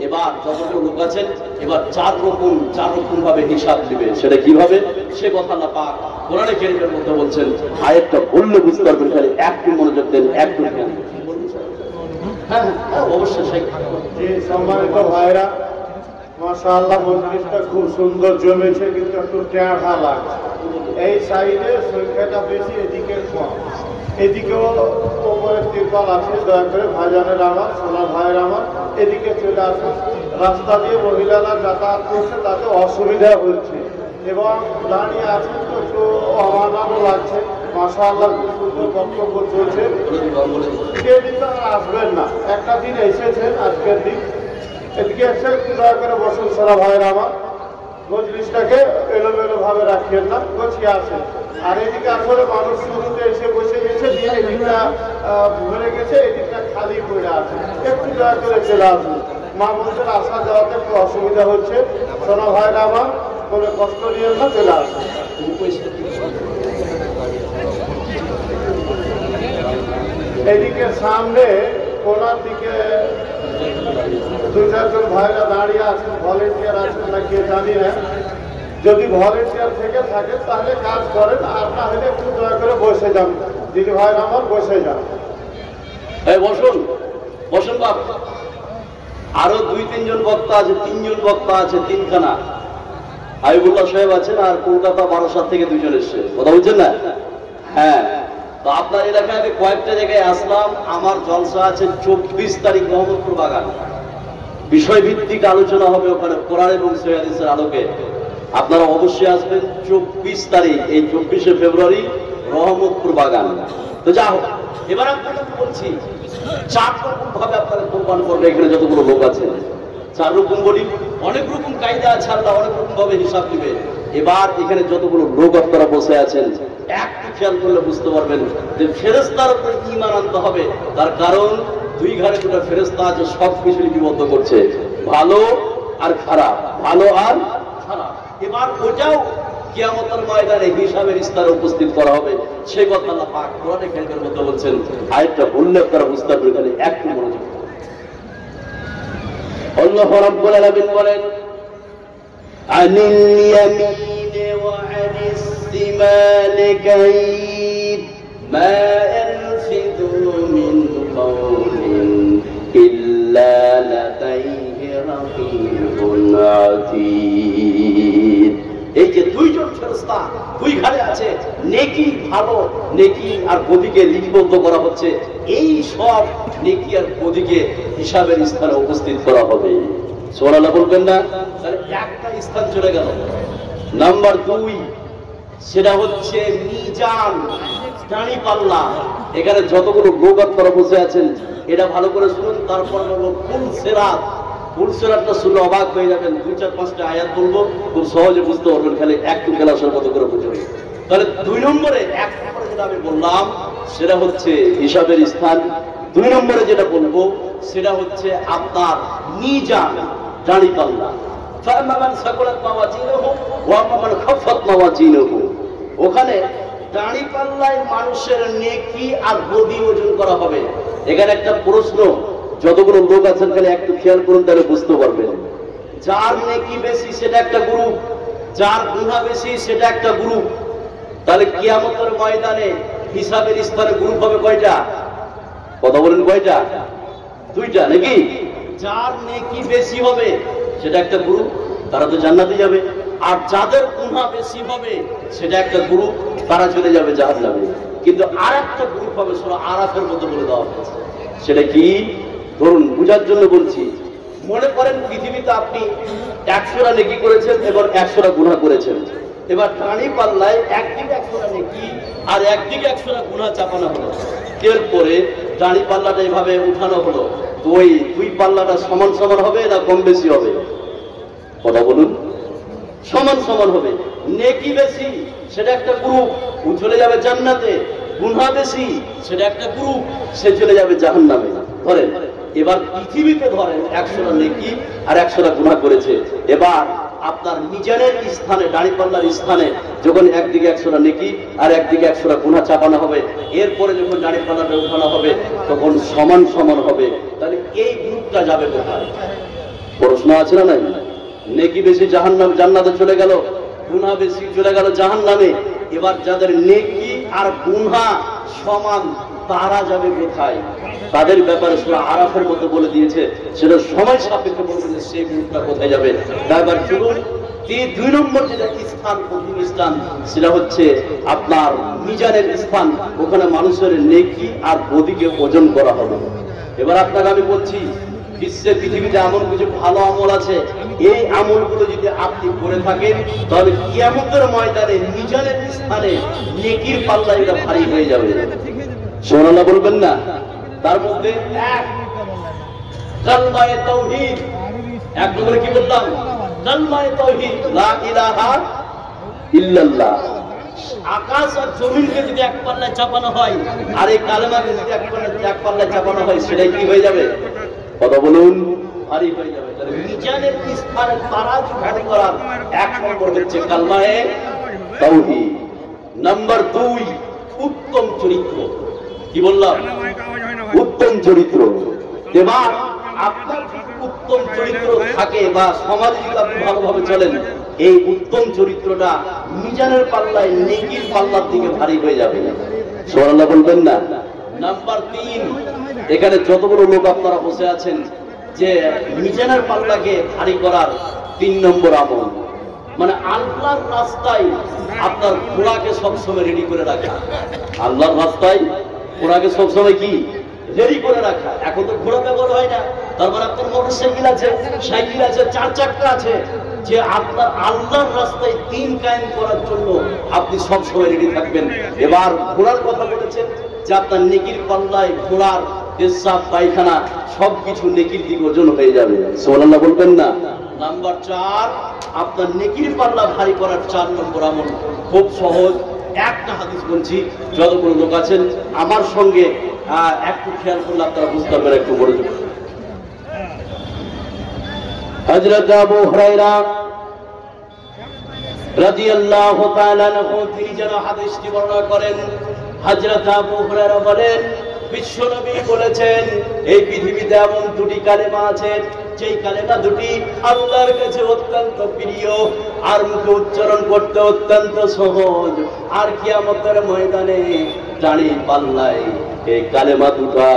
এবার যতগুলো লোক আছেন এবার 4 রকম ভাবে হিসাব দিবে। সেটা কিভাবে? সে কথা না পাক কোরআনে কারীমের মধ্যে বলছেন। আয়াতটা বললে বুঝতে পারবেন, খালি একটু মনোযোগ দেন, একটু ধ্যান। হ্যাঁ অবশ্যই। সম্মানিত ভাইরা, মাশাআল্লাহ মজলিসটা খুব সুন্দর জমেছে, কিন্তু একটু টেঁড়া লাগছে। এই সাইডে সংখ্যাটা বেশি, এদিকে কম। এদিকেও ওপরে তিরপাল আছে, দয়া করে ভাইজানের আমার, সোনা ভাইয়ের আমার এদিকে চলে আসুন। রাস্তা দিয়ে মহিলারা যাতায়াত করছে, তাতে অসুবিধা হচ্ছে এবং দাঁড়িয়ে আছেন তো একটু অমানানো লাগছে। মাশাআল্লাহ খুব সুন্দর বক্তব্য চলছে। সেদিন তো আসবেন না, একটা দিন এসেছেন আজকের দিন, এদিকে এসে দয়া করে বসুন সোনা ভাইয়ের আমার। মজলিসটাকে এলোমেলো ভাবে রাখিয়েন না, গুছিয়ে আসেন। আর এদিকে আসলে মানুষ শুরুতে এসে বসে গেছে, দিয়ে এদিকটা ভরে গেছে, এদিকটা খালি করে আছে। একটু দয়া করে চলে আসুন। মা বোনদের আসা যাওয়াতে একটু অসুবিধা হচ্ছে। সোনা ভাইরা আমার, কোনো কষ্ট নিয়ে না, চলে আসুন। এদিকে সামনে কোনার দিকে 2-4 জন ভাইরা দাঁড়িয়ে আছেন, ভলেন্টিয়ার আছেন না কে জানি না। যদি ভলেন্টিয়ার থেকে থাকে তাহলে কাজ করেন, আর না হলে একটু দয়া করে বসে যান। দিদি ভাইরা আমার, বসে যান। বসুন বসুন বাপ। আরো 2-3 জন বক্তা আছে, 3 জন বক্তা আছে, 3খানা। হাবিবুল্লাহ সাহেব আছেন, আর কলকাতা বারাসাত থেকে 2 জন এসছে। কথা বলছেন না? হ্যাঁ। তো আপনার এলাকায় আমি কয়েকটা জায়গায় আসলাম। আমার জলসা আছে 24 তারিখ রহমতপুর বাগান। বিষয়ভিত্তিক আলোচনা হবে ওখানে কোরআন এবং সহিহ হাদিসের আলোকে। আপনারা অবশ্যই আসবেন 24 তারিখ, এই 24শে ফেব্রুয়ারি রহমতপুর বাগান। তো যা হোক, এবার আপনাকে বলছি চার রকম ভাবে আপনারা কোরবান করবে। এখানে যতগুলো লোক আছে 4 রকম বলি, অনেক রকম কায়দা আছে, আল্লাহ অনেক রকম ভাবে হিসাব দিবে। এবার এখানে যতগুলো লোক আপনারা বসে আছেন একটু খেয়াল করলে বুঝতে পারবেন যে ফেরেশতার উপর ঈমান আনতে হবে। তার কারণ 2 ঘরে 2টা ফেরেশতা আছে, সব কিছু লিপিবদ্ধ করছে, ভালো আর খারাপ, ভালো আর খারাপ। এবার ওটাও কিয়ামতের ময়দানে হিসাবের স্তরে উপস্থিত করা হবে। সেই কথা আল্লাহ পাক কোরআনে কারীমের মধ্যে বলছেন। আয়াতটা বললে আপনারা বুঝতে পারবেন। এখানে একটু মনোযোগ দিন। আল্লাহ রাব্বুল আলামিন বলেন, আনিল ইয়ামিনি ওয়া আনিস শিমালি কাইদ মা ইয়ালফিযু মিন কাওলিন ইল্লা লাদাইহি রাকীবুন আতীদ। এই যে 2 জন ফেরেশতা 2 ঘরে আছে, নেকি ভালো নেকি আর বদিকে লিপিবদ্ধ করা হচ্ছে। এই সব নেকি আর বদিকে হিসাবের স্থানে উপস্থিত করা হবে। সুবহানাল্লাহ বলবেন না? তাহলে একটা স্থান চলে গেল। নাম্বার 2 সেটা হচ্ছে মিজান, দাঁড়ি পাল্লা। এখানে যতগুলো লোক আপনারা বসে আছেন এটা ভালো করে শুনুন। তারপর বলবো ফুলসিরাত। ফুলসিরাতটা শুনলে অবাক হয়ে যাবেন। 2-4-5টা আয়াত বলবো, খুব সহজে বুঝতে পারবেন, খালি একটু ক্লাসের মতো করে বুঝবেন। তাহলে 2 নম্বরে, 1 নম্বরে যেটা আমি বললাম সেটা হচ্ছে হিসাবের স্থান। 2 নম্বরে যেটা বলবো সেটা হচ্ছে আপনার মিজান, দাঁড়ি পাল্লা। ফামান সাকুলাত মাওয়াজিনুহু ওয়া মান খাফাত মাওয়াজিনুহু। ওখানে দাঁড়ি পাল্লায় মানুষের নেকি আর বদি ওজন করা হবে। এখানে একটা প্রশ্ন, যতগুলো লোক আছেন খালি একটু খেয়াল করুন, তাহলে বুঝতে পারবেন। যার নেকি বেশি সেটা একটা গ্রুপ, যার গুনাহ বেশি সেটা একটা গ্রুপ। তাহলে কিয়ামতের ময়দানে হিসাবের স্থানে গ্রুপ হবে কয়টা? কথা বলেন কয়টা? 2টা নাকি? যার নেকি বেশি হবে সেটা একটা গ্রুপ, তারা তো জান্নাতে যাবে। আর যাদের গুনাহ বেশি হবে সেটা একটা গ্রুপ, তারা চলে যাবে জাহান্নামে। কিন্তু আরেকটা গ্রুপ হবে সূরা আরাফের মধ্যে বলে দেওয়া হয়েছে। সেটা কি? ধরুন বুঝার জন্য বলছি। মনে করেন পৃথিবীতে আপনি 100টা নেকি করেছেন, এবার 100টা গুনাহ করেছেন। এবার দাঁড়ি পাল্লায় একদিকে 100টা নেকি আর একদিকে 100টা গুনাহ চাপানো হলো। এরপরে দাঁড়ি পাল্লাটা এভাবে উঠানো হলো। তো ওই 2 পাল্লাটা সমান সমান হবে না কম বেশি হবে? কথা বলুন। সমান সমান হবে। নেকি বেশি সেটা একটা গ্রুপ, ও চলে যাবে জান্নাতে। গুনাহ বেশি সেটা একটা গ্রুপ, সে চলে যাবে জাহান্নামে। ধরেন এবার পৃথিবীতে ধরেন 100টা নেকি আর 100টা গুনাহ করেছে। এবার আপনার মিজানের স্থানে, দাঁড়িপাল্লার স্থানে যখন একদিকে 100টা নেকি আর একদিকে 100টা গুনাহ চাপানো হবে, এরপরে যখন দাঁড়িপাল্লাটা উঠানো হবে তখন সমান সমান হবে। তাহলে এই গ্রুপটা যাবে কোথায়? প্রশ্ন আছে না নাই? নেকি বেশি জাহান্নাম, জান্নাতে চলে গেল, গুনাহ বেশি চলে গেল জাহান্নামে। এবার যাদের নেকি আর গুনাহ সমান তারা যাবে কোথায়? তাদের ব্যাপারে সূরা আরাফের মধ্যে বলে দিয়েছে, সেটা সময় সাপেক্ষে বলবে যে সেই গ্রুপটা কোথায় যাবে। তারপর চলুন 2 নম্বর যেটা স্থান, প্রথম স্থান সেটা হচ্ছে আপনার মিজানের স্থান। ওখানে মানুষের নেকি আর বদিকে ওজন করা হবে। এবার আপনাকে আমি বলছি, বিশ্বের পৃথিবীতে এমন কিছু ভালো আমল আছে, এই আমলগুলো যদি আপনি করে থাকেন তাহলে কিয়ামতের ময়দানে মিজানের স্থানে নেকির পাল্লা এটা ভারী হয়ে যাবে। সুবহানাল্লাহ বলবেন না? তার মধ্যে কালমায়ে তাওহীদ। 1 নম্বরে কি বললাম? কালমায়ে তাওহীদ, লা ইলাহা ইল্লাল্লাহ। আকাশ আর জমিনকে যদি 1 পাল্লায় চাপানো হয় আর এই কালেমাকে যদি 1 পাল্লায় চাপানো হয়, সেটাই কি হয়ে যাবে? কথা বলুন, ভারী হয়ে যাবে। তাহলে মিজানের স্থানে তারাজু ভারী করার 1 নম্বর হচ্ছে কালমায়ে তাওহীদ। নাম্বার 2 উত্তম চরিত্র। কি বললাম? উত্তম চরিত্র। এবার আপনার উত্তম চরিত্র থাকে বা সমাজে যদি আপনি ভালোভাবে চলেন, এই উত্তম চরিত্রটা মিজানের পাল্লায় নেকির পাল্লার দিকে ভারী হয়ে যাবে। সুবহানাল্লাহ বলবেন না? নাম্বার 3, এখানে যতগুলো লোক আপনারা বসে আছেন, যে মিজানের পাল্লাকে ভারী করার 3 নম্বর আমল, মানে আল্লাহর রাস্তায় আপনার ঘোড়াকে সবসময় রেডি করে রাখা। আল্লাহর রাস্তায় ঘোড়াকে সবসময় কি রেডি করে রাখা। এখন তো ঘোড়া ব্যবহার হয় না, তারপর আপনার মোটরসাইকেল আছে, সাইকেল আছে, 4 চাকা আছে, যে আপনার আল্লাহর রাস্তায় দিন কায়েম করার জন্য আপনি সবসময় রেডি থাকবেন। এবার ঘোড়ার কথা বলেছেন যে আপনার নেকির পাল্লায় ঘোড়ার পেশাব পায়খানা সবকিছু নেকির দিক ওজন হয়ে যাবে। সুবহানাল্লাহ বলবেন না? নাম্বার 4, আপনার নেকির পাল্লা ভারী করার 4 নম্বর আমল খুব সহজ। একটা হাদিস বলছি, যতগুলো লোক আছেন আমার সঙ্গে একটু খেয়াল করলে আপনারা বুঝতে পারবেন, একটু মনোযোগ। হযরত আবু হুরায়রা রাদিয়াল্লাহু তাআলা আনহু তিনি যেন হাদিসটি বর্ণনা করেন। হযরত আবু হুরায়রা বলেন, বিশ্বনবী বলেছেন, এই পৃথিবীতে এমন দুটি কালেমা আছে যেই কালেমা দুটি আল্লাহর কাছে অত্যন্ত প্রিয় আর মুখে উচ্চারণ করতে অত্যন্ত সহজ, আর কিয়ামতের ময়দানে দাড়ি পাল্লায় এই কালেমা দুটো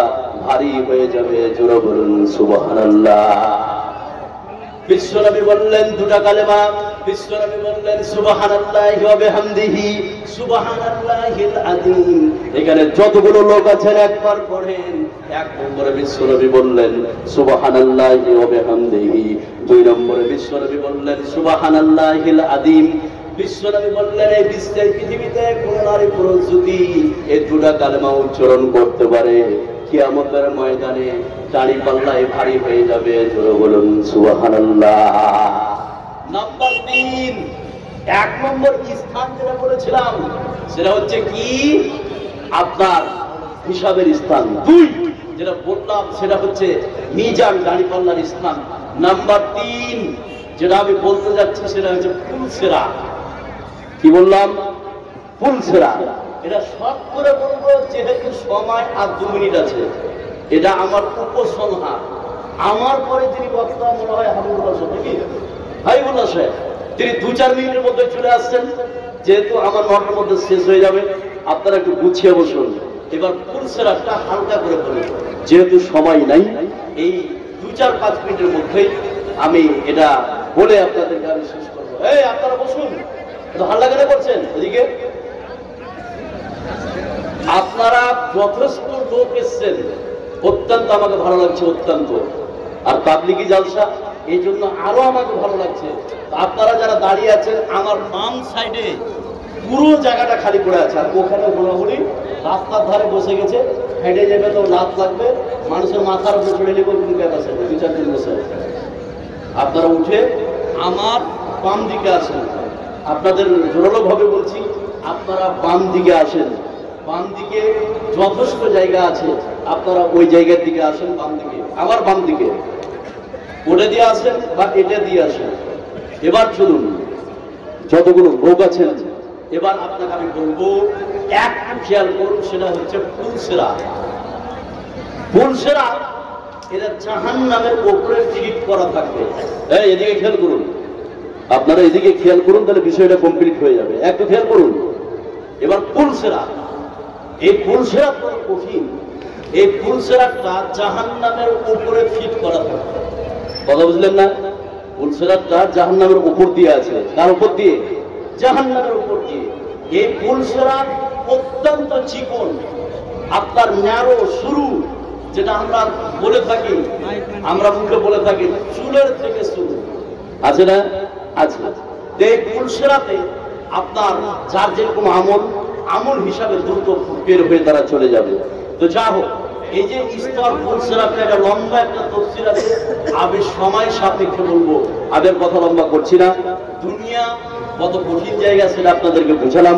ভারী হয়ে যাবে। জোরে বলুন সুবহানাল্লাহ। বিশ্বনবী বললেন দুটা কালেমা, বিশ্বনবী বললেন সুবহানাল্লাহি ওয়া বিহামদিহি সুবহানাল্লাহিল আযীম। এখানে যতগুলো লোক আছেন একবার পড়েন। 1 নম্বরে বিশ্বনবী বললেন সুবহানাল্লাহি ওয়া বিহামদিহি, 2 নম্বরে বিশ্বনবী বললেন সুবহানাল্লাহিল আযীম। বিশ্বনবী বললেন, এই বিশ্বের পৃথিবীতে কোন নারী পুরুষ যদি এই দুটা কালেমা উচ্চারণ করতে পারে কিয়ামতের ময়দানে দাড়ি পাল্লায় ভারী হয়ে যাবে। জোরে বলুন সুবহানাল্লাহ। নাম্বার 3, 1 নম্বর স্থান যেটা বলেছিলাম সেটা হচ্ছে কি, আপনার হিসাবের স্থান। 2 যেটা বললাম সেটা হচ্ছে মিজান, দাড়ি পাল্লার স্থান। নাম্বার 3 যেটা আমি বলতে যাচ্ছি সেটা হচ্ছে ফুলসেরা। কি বললাম? ফুলসেরা। এটা শর্ট করে বলবো, যেহেতু সময় আর 2 মিনিট আছে, এটা আমার উপসংহার। আমার পরে যিনি বক্তা মনে হয় হাবিবুল্লাহ সাহেব, নাকি হাবিবুল্লাহ সাহেব, তিনি 2-4 মিনিটের মধ্যে চলে আসছেন। যেহেতু আমার 9টার মধ্যে শেষ হয়ে যাবে, আপনারা একটু গুছিয়ে বসুন। এবার ফুলসেরাটা হালকা করে বলুন, যেহেতু সময় নাই, এই 2-4-5 মিনিটের মধ্যেই আমি এটা বলে আপনাদেরকে আমি শেষ করবো। এই আপনারা বসুন, হাল্লা কেন করছেন? এদিকে আপনারা যথেষ্ট লোক এসছেন, অত্যন্ত আমাকে ভালো লাগছে, অত্যন্ত। আর তাবলিগি জালসা, এই জন্য আরো আমাকে ভালো লাগছে। আপনারা যারা দাঁড়িয়ে আছেন আমার বাম সাইডে পুরো জায়গাটা খালি পড়ে আছে, আর ওখানে ঘোরাঘুরি রাস্তার ধারে বসে গেছে, হেঁটে যাবে তো রাত লাগবে, মানুষের মাথার উপরে চড়ে নেবে, 2-4 দিন বসে আছে। আপনারা উঠে আমার বাম দিকে আসেন। আপনাদের জোরালো ভাবে বলছি, আপনারা বাম দিকে আসেন। বাম দিকে যথেষ্ট জায়গা আছে, আপনারা ওই জায়গার দিকে আসেন। বাম দিকে, আমার বাম দিকে ওটা দিয়ে আসেন বা এটা দিয়ে আসেন। এবার চলুন, যতগুলো লোক আছেন, এবার আপনাকে আমি বলবো একটু খেয়াল করুন, সেটা হচ্ছে ফুলসেরা। ফুলসেরা এটা জাহান্নামের উপরে ফিট করা থাকবে। এদিকে খেয়াল করুন, আপনারা এদিকে খেয়াল করুন, তাহলে বিষয়টা কমপ্লিট হয়ে যাবে। একটু খেয়াল করুন। এবার ফুলসেরা, এই ফুলসেরা তো কঠিন। এই ফুলসেরাটা জাহান্নামের উপরে ফিট করা থাকে। কথা বুঝলেন না? ফুলসেরাটা জাহান্নামের উপর দিয়ে আছে। তার উপর দিয়ে? জাহান্নামের উপর দিয়ে। এই ফুলসেরা অত্যন্ত চিকন, আপনার ন্যারো শুরু, যেটা আমরা বলে থাকি, আমরা মুখে বলে থাকি চুলের থেকে শুরু, আছে না? আছে। এই ফুলসেরাতে আপনার যার যেরকম আমল হিসাবে দ্রুত বের হয়ে তারা চলে যাবে। তো যা হোক, এই যে স্তর ফুলসেরাতে একটা লম্বা একটা তফসির আছে, আমি সময় সাপেক্ষে বলবো, আগের কথা লম্বা করছি না। দুনিয়া কত কঠিন জায়গা সেটা আপনাদেরকে বুঝালাম।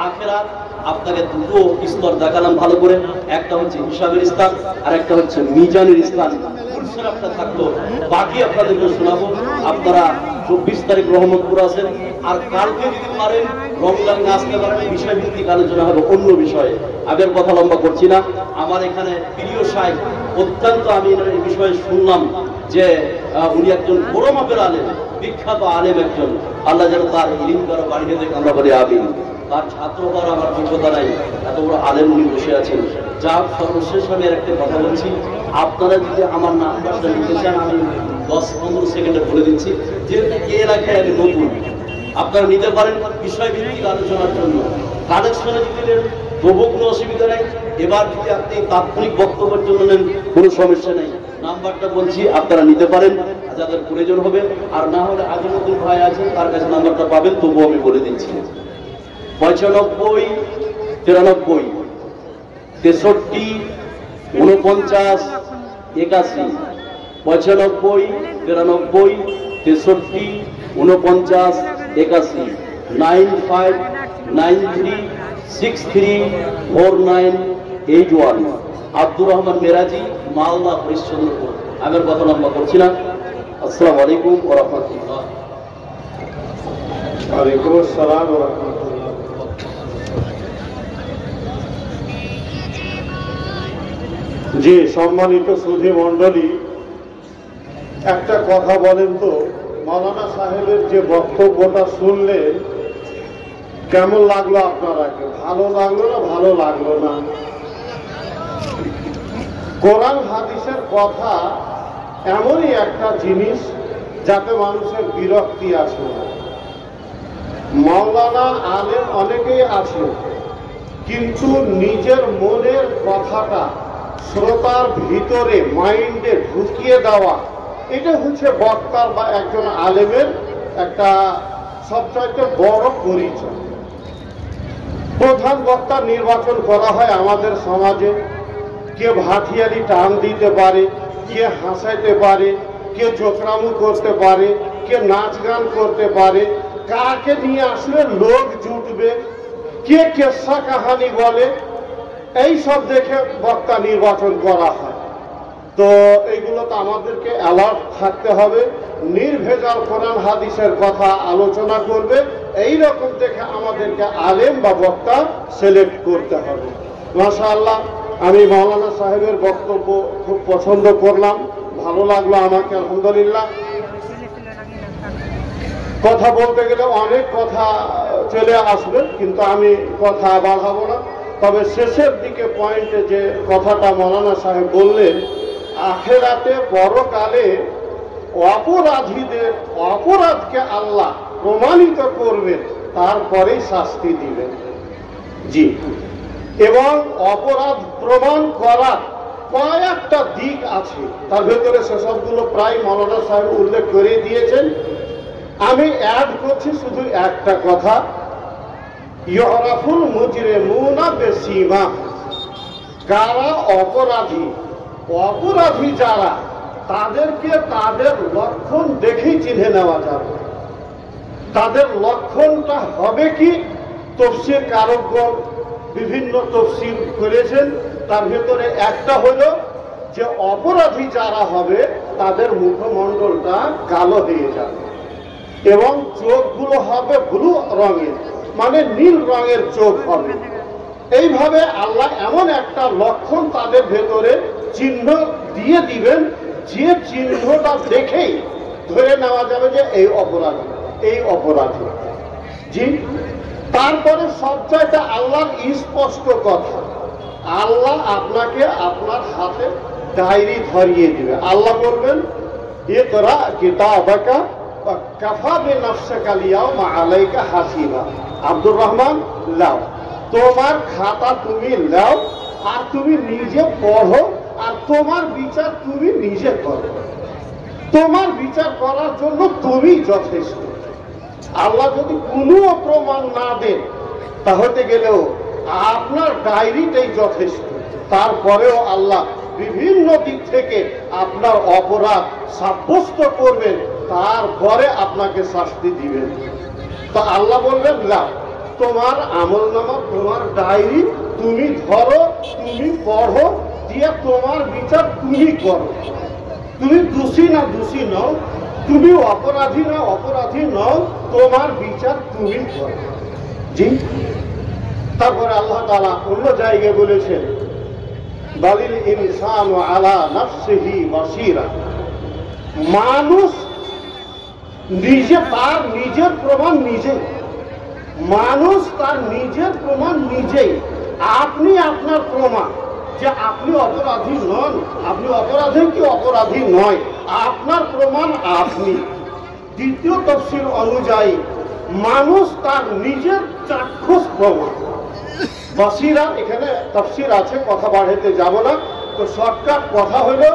আখিরাত আপনাকে দুটো স্তর দেখালাম ভালো করে, একটা হচ্ছে হিসাবের স্থান আর একটা হচ্ছে মিজানের স্থান। ফুলসেরাটা থাকলো, বাকি আপনাদেরকে শোনাবো। আপনারা 24 তারিখ রহমতপুর আছেন, আর কালকে যদি পারেন রমজানে আসতে পারেন, বিষয়ভিত্তিক আলোচনা হবে অন্য বিষয়ে। আগের কথা লম্বা করছি না। আমার এখানে প্রিয় সাহেব, অত্যন্ত আমি এই বিষয়ে শুনলাম যে উনি একজন বড় মাপের আলেম, বিখ্যাত আলেম একজন। আল্লাহ যেন তার ইলম দ্বারা বাড়িয়ে দেখ, আমরা বলি আমিন। তার ছাত্র হওয়ার আমার যোগ্যতা নাই, এত বড় আলেম উনি বসে আছেন। যা সর্বশেষ আমি একটা কথা বলছি, আপনারা যদি আমার নাম্বারটা নিতে চান, আমি 10-15 সেকেন্ডে বলে দিচ্ছি। যেহেতু এই এলাকায় আমি নতুন, আপনারা নিতে পারেন বিষয়ভিত্তিক আলোচনার জন্য। কালেকশনে যদি নেন তবুও কোনো অসুবিধা নেই। এবার যদি আপনি তাৎক্ষণিক বক্তব্যের জন্য নেন, কোনো সমস্যা নেই। নাম্বারটা বলছি, আপনারা নিতে পারেন যাদের প্রয়োজন হবে। আর না হলে আগে নতুন ভাই আছেন, তার কাছে নাম্বারটা পাবেন, তবুও আমি বলে দিচ্ছি। 95 93 63 49 81 95 93 63 49 81 9593634981 আব্দুর রহমান মেরাজি, মালদা হরিশ্চন্দ্রপুর। আমি আর কথা লম্বা করছি না। আসসালামু আলাইকুম ওয়া রাহমাতুল্লাহ। ওয়ালাইকুম আসসালাম ওয়া রাহমাতুল্লাহ। জি, সম্মানিত সুধী মণ্ডলী, একটা কথা বলেন তো, মাওলানা সাহেবের যে বক্তব্যটা শুনলেন কেমন লাগলো আপনারা? ভালো লাগলো না ভালো লাগলো না? কোরআন হাদিসের কথা এমনই একটা জিনিস যাতে মানুষের বিরক্তি আসে না। মাওলানা আলেম অনেকেই আছে, কিন্তু নিজের মনের কথাটা শ্রোতার ভিতরে মাইন্ডে ঢুকিয়ে দেওয়া, এটা হচ্ছে বক্তার বা একজন আলেমের একটা সবচাইতে বড় পরিচয়। প্রধান বক্তা নির্বাচন করা হয় আমাদের সমাজে। কে ভাটিয়ালি টান দিতে পারে, কে হাসাইতে পারে, কে জোকরামু করতে পারে, কে নাচ গান করতে পারে, কাকে নিয়ে আসলে লোক জুটবে, কে কেসা কাহানি বলে, এই সব দেখে বক্তা নির্বাচন করা হয়। তো এইগুলো তো আমাদেরকে অ্যালার্ট থাকতে হবে। নির্ভেজাল কোরআন হাদিসের কথা আলোচনা করবে, এই রকম দেখে আমাদেরকে আলেম বা বক্তা সিলেক্ট করতে হবে। মাশাআল্লাহ, আমি মাওলানা সাহেবের বক্তব্য খুব পছন্দ করলাম, ভালো লাগলো আমাকে, আলহামদুলিল্লাহ। কথা বলতে গেলে অনেক কথা চলে আসবে, কিন্তু আমি কথা বাড়াবো না। তবে শেষের দিকে পয়েন্টে যে কথাটা মাওলানা সাহেব বললেন, আখেরাতে পরকালে অপরাধীদের অপরাধকে আল্লাহ প্রমাণিত করবেন, তারপরেই শাস্তি দিবেন। জি, এবং অপরাধ প্রমাণ করার কয়েকটা দিক আছে, তার ভেতরে সেসবগুলো প্রায় মাওলানা সাহেব উল্লেখ করে দিয়েছেন। আমি অ্যাড করছি শুধু একটা কথা, ইউরাফুল মুজরিমুনা বিসিমা। কারা অপরাধী, অপরাধী যারা, তাদেরকে তাদের লক্ষণ দেখেই চিনে নেওয়া যাবে। তাদের লক্ষণটা হবে কি? তাফসীর কারকগণ বিভিন্ন তাফসীর করেছেন, তার ভেতরে একটা হলো যে অপরাধী যারা হবে তাদের মুখমণ্ডলটা কালো হয়ে যাবে এবং চোখগুলো হবে ব্লু রঙের, মানে নীল রঙের চোখ হবে। এইভাবে আল্লাহ এমন একটা লক্ষণ তাদের ভেতরে চিহ্ন দিয়ে দিবেন, যে চিহ্নটা দেখেই ধরে নেওয়া যাবে যে এই অপরাধী, এই অপরাধী। জি, তারপরে সবচাইতে আল্লাহর স্পষ্ট কথা, আল্লাহ আপনাকে আপনার হাতে ডায়েরি ধরিয়ে দিবে। আল্লাহ বলবেন, ইকরা কিতাবাকা কাফা বিনাফসিকা আল-ইয়াওমা আলাইকা হাসিবা। আব্দুর রহমান, লাও, তোমার খাতা তুমি লাও, আর তুমি নিজে পড়ো, আর তোমার বিচার তুমি নিজে করো। তোমার বিচার করার জন্য তুমি যথেষ্ট। আল্লাহ যদি কোনো প্রমাণ না দেন, তাহলে গেলেও আপনার ডায়েরিটাই যথেষ্ট। তারপরেও আল্লাহ বিভিন্ন দিক থেকে আপনার অপরাধ সাব্যস্ত করবেন, তারপরে আপনাকে শাস্তি দিবেন। তো আল্লাহ বলবেন, না, তোমার আমলনামা, তোমার ডায়েরি তুমি ধরো, তুমি পড়ো, দিয়ে তোমার বিচার তুমি করো। তুমি দোষী না দোষী নও, তুমি অপরাধী না অপরাধী নও, তোমার বিচার তুমি করো। জি, তারপরে আল্লাহ তাআলা অন্য জায়গায় বলেছেন, বালিল ইনসানু আলা নাফসিহি বাসীরা। মানুষ নিজে তার নিজের প্রমাণ নিজে, মানুষ তার নিজের প্রমাণ নিজেই। আপনি আপনার প্রমাণ যে আপনি অপরাধী নন, আপনি অপরাধী কি অপরাধী নয়, আপনার প্রমাণ আপনি। দ্বিতীয় তাফসীর অনুযায়ী মানুষ তার নিজের চাক্ষুষ প্রমাণ। বাসীরা, এখানে তাফসীর আছে, কথা বাড়াতে যাব না। তো শর্টকাট কথা হলো,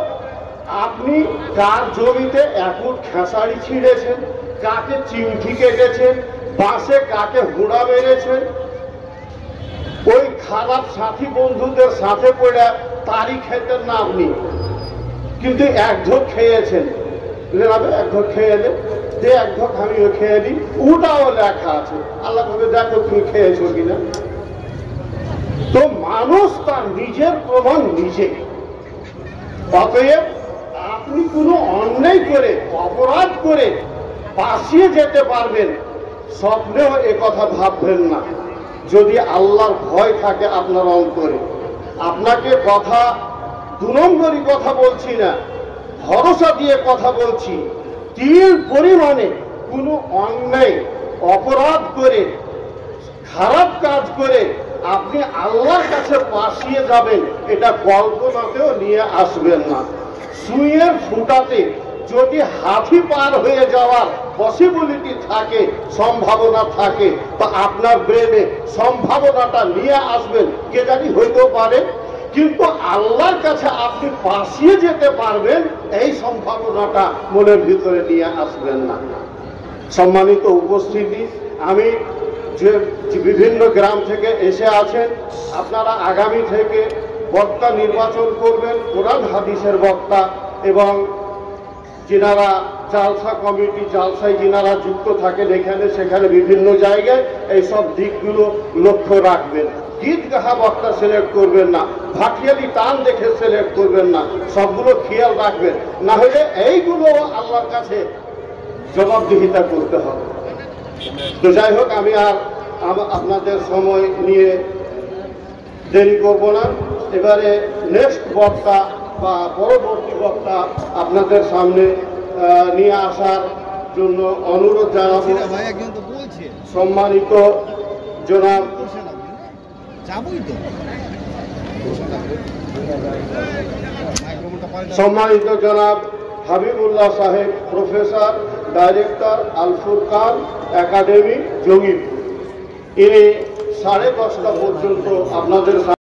আপনি কার জমিতে একুট খেসারি ছিঁড়েছেন, কাকে চিমঠি কেটেছেন, বাঁশে কাকে হুড়া মেরেছেন, ওই খারাপ সাথী বন্ধুদের সাথে পড়ে তারই খেতেন না আপনি, কিন্তু এক ঢোক খেয়েছেন, এক ঢোক খেয়ে এলে যে এক ঢোক আমিও খেয়ে দিই, ওটাও লেখা আছে। আল্লাহ কবে দেখো তুমি খেয়েছো কিনা। তো মানুষ তার নিজের প্রমাণ নিজে। অতএব আপনি কোনো অন্যায় করে অপরাধ করে বাঁচিয়ে যেতে পারবেন, স্বপ্নেও এ কথা ভাববেন না। যদি আল্লাহর ভয় থাকে আপনার অন্তরে, আপনাকে কথা 2 নম্বরই কথা বলছি না, ভরসা দিয়ে কথা বলছি, তিল পরিমাণে কোনো অন্যায় অপরাধ করে খারাপ কাজ করে আপনি আল্লাহর কাছে বাঁচিয়ে যাবেন, এটা কল্পনাতেও নিয়ে আসবেন না। সুইয়ের ফুটাতে যদি হাতি পার হয়ে যাওয়ার পসিবিলিটি থাকে, সম্ভাবনা থাকে, তো আপনার ব্রেনে সম্ভাবনাটা নিয়ে আসবেন, কে জানি হইতেও পারে, কিন্তু আল্লাহর কাছে আপনি বাঁচিয়ে যেতে পারবেন এই সম্ভাবনাটা মনের ভিতরে নিয়ে আসবেন না। সম্মানিত উপস্থিতি, আমি যে বিভিন্ন গ্রাম থেকে এসে আছেন, আপনারা আগামী থেকে বক্তা নির্বাচন করবেন, কোরআন হাদিসের বক্তা, এবং যিনারা জালসা কমিটি, জালসায় যিনারা যুক্ত থাকেন এখানে সেখানে বিভিন্ন জায়গায় এইসব দিকগুলো লক্ষ্য রাখবেন। গীত গাহা বক্তা সিলেক্ট করবেন না, ভাটিয়ালি টান দেখে সিলেক্ট করবেন না, সবগুলো খেয়াল রাখবেন, না হলে এইগুলো আল্লাহর কাছে জবাবদিহিতা করতে হবে। তো যাই হোক, আমি আর আপনাদের সময় নিয়ে দেরি করব না। এবারে নেক্সট বক্তা বা পরবর্তী বক্তা আপনাদের সামনে নিয়ে আসার জন্য অনুরোধ জানাবো। সম্মানিত জনাব হাবিবুল্লাহ সাহেব, প্রফেসর, ডাইরেক্টর, আল ফুরকান একাডেমি, জঙ্গিপুর। ইনি 10:30 পর্যন্ত আপনাদের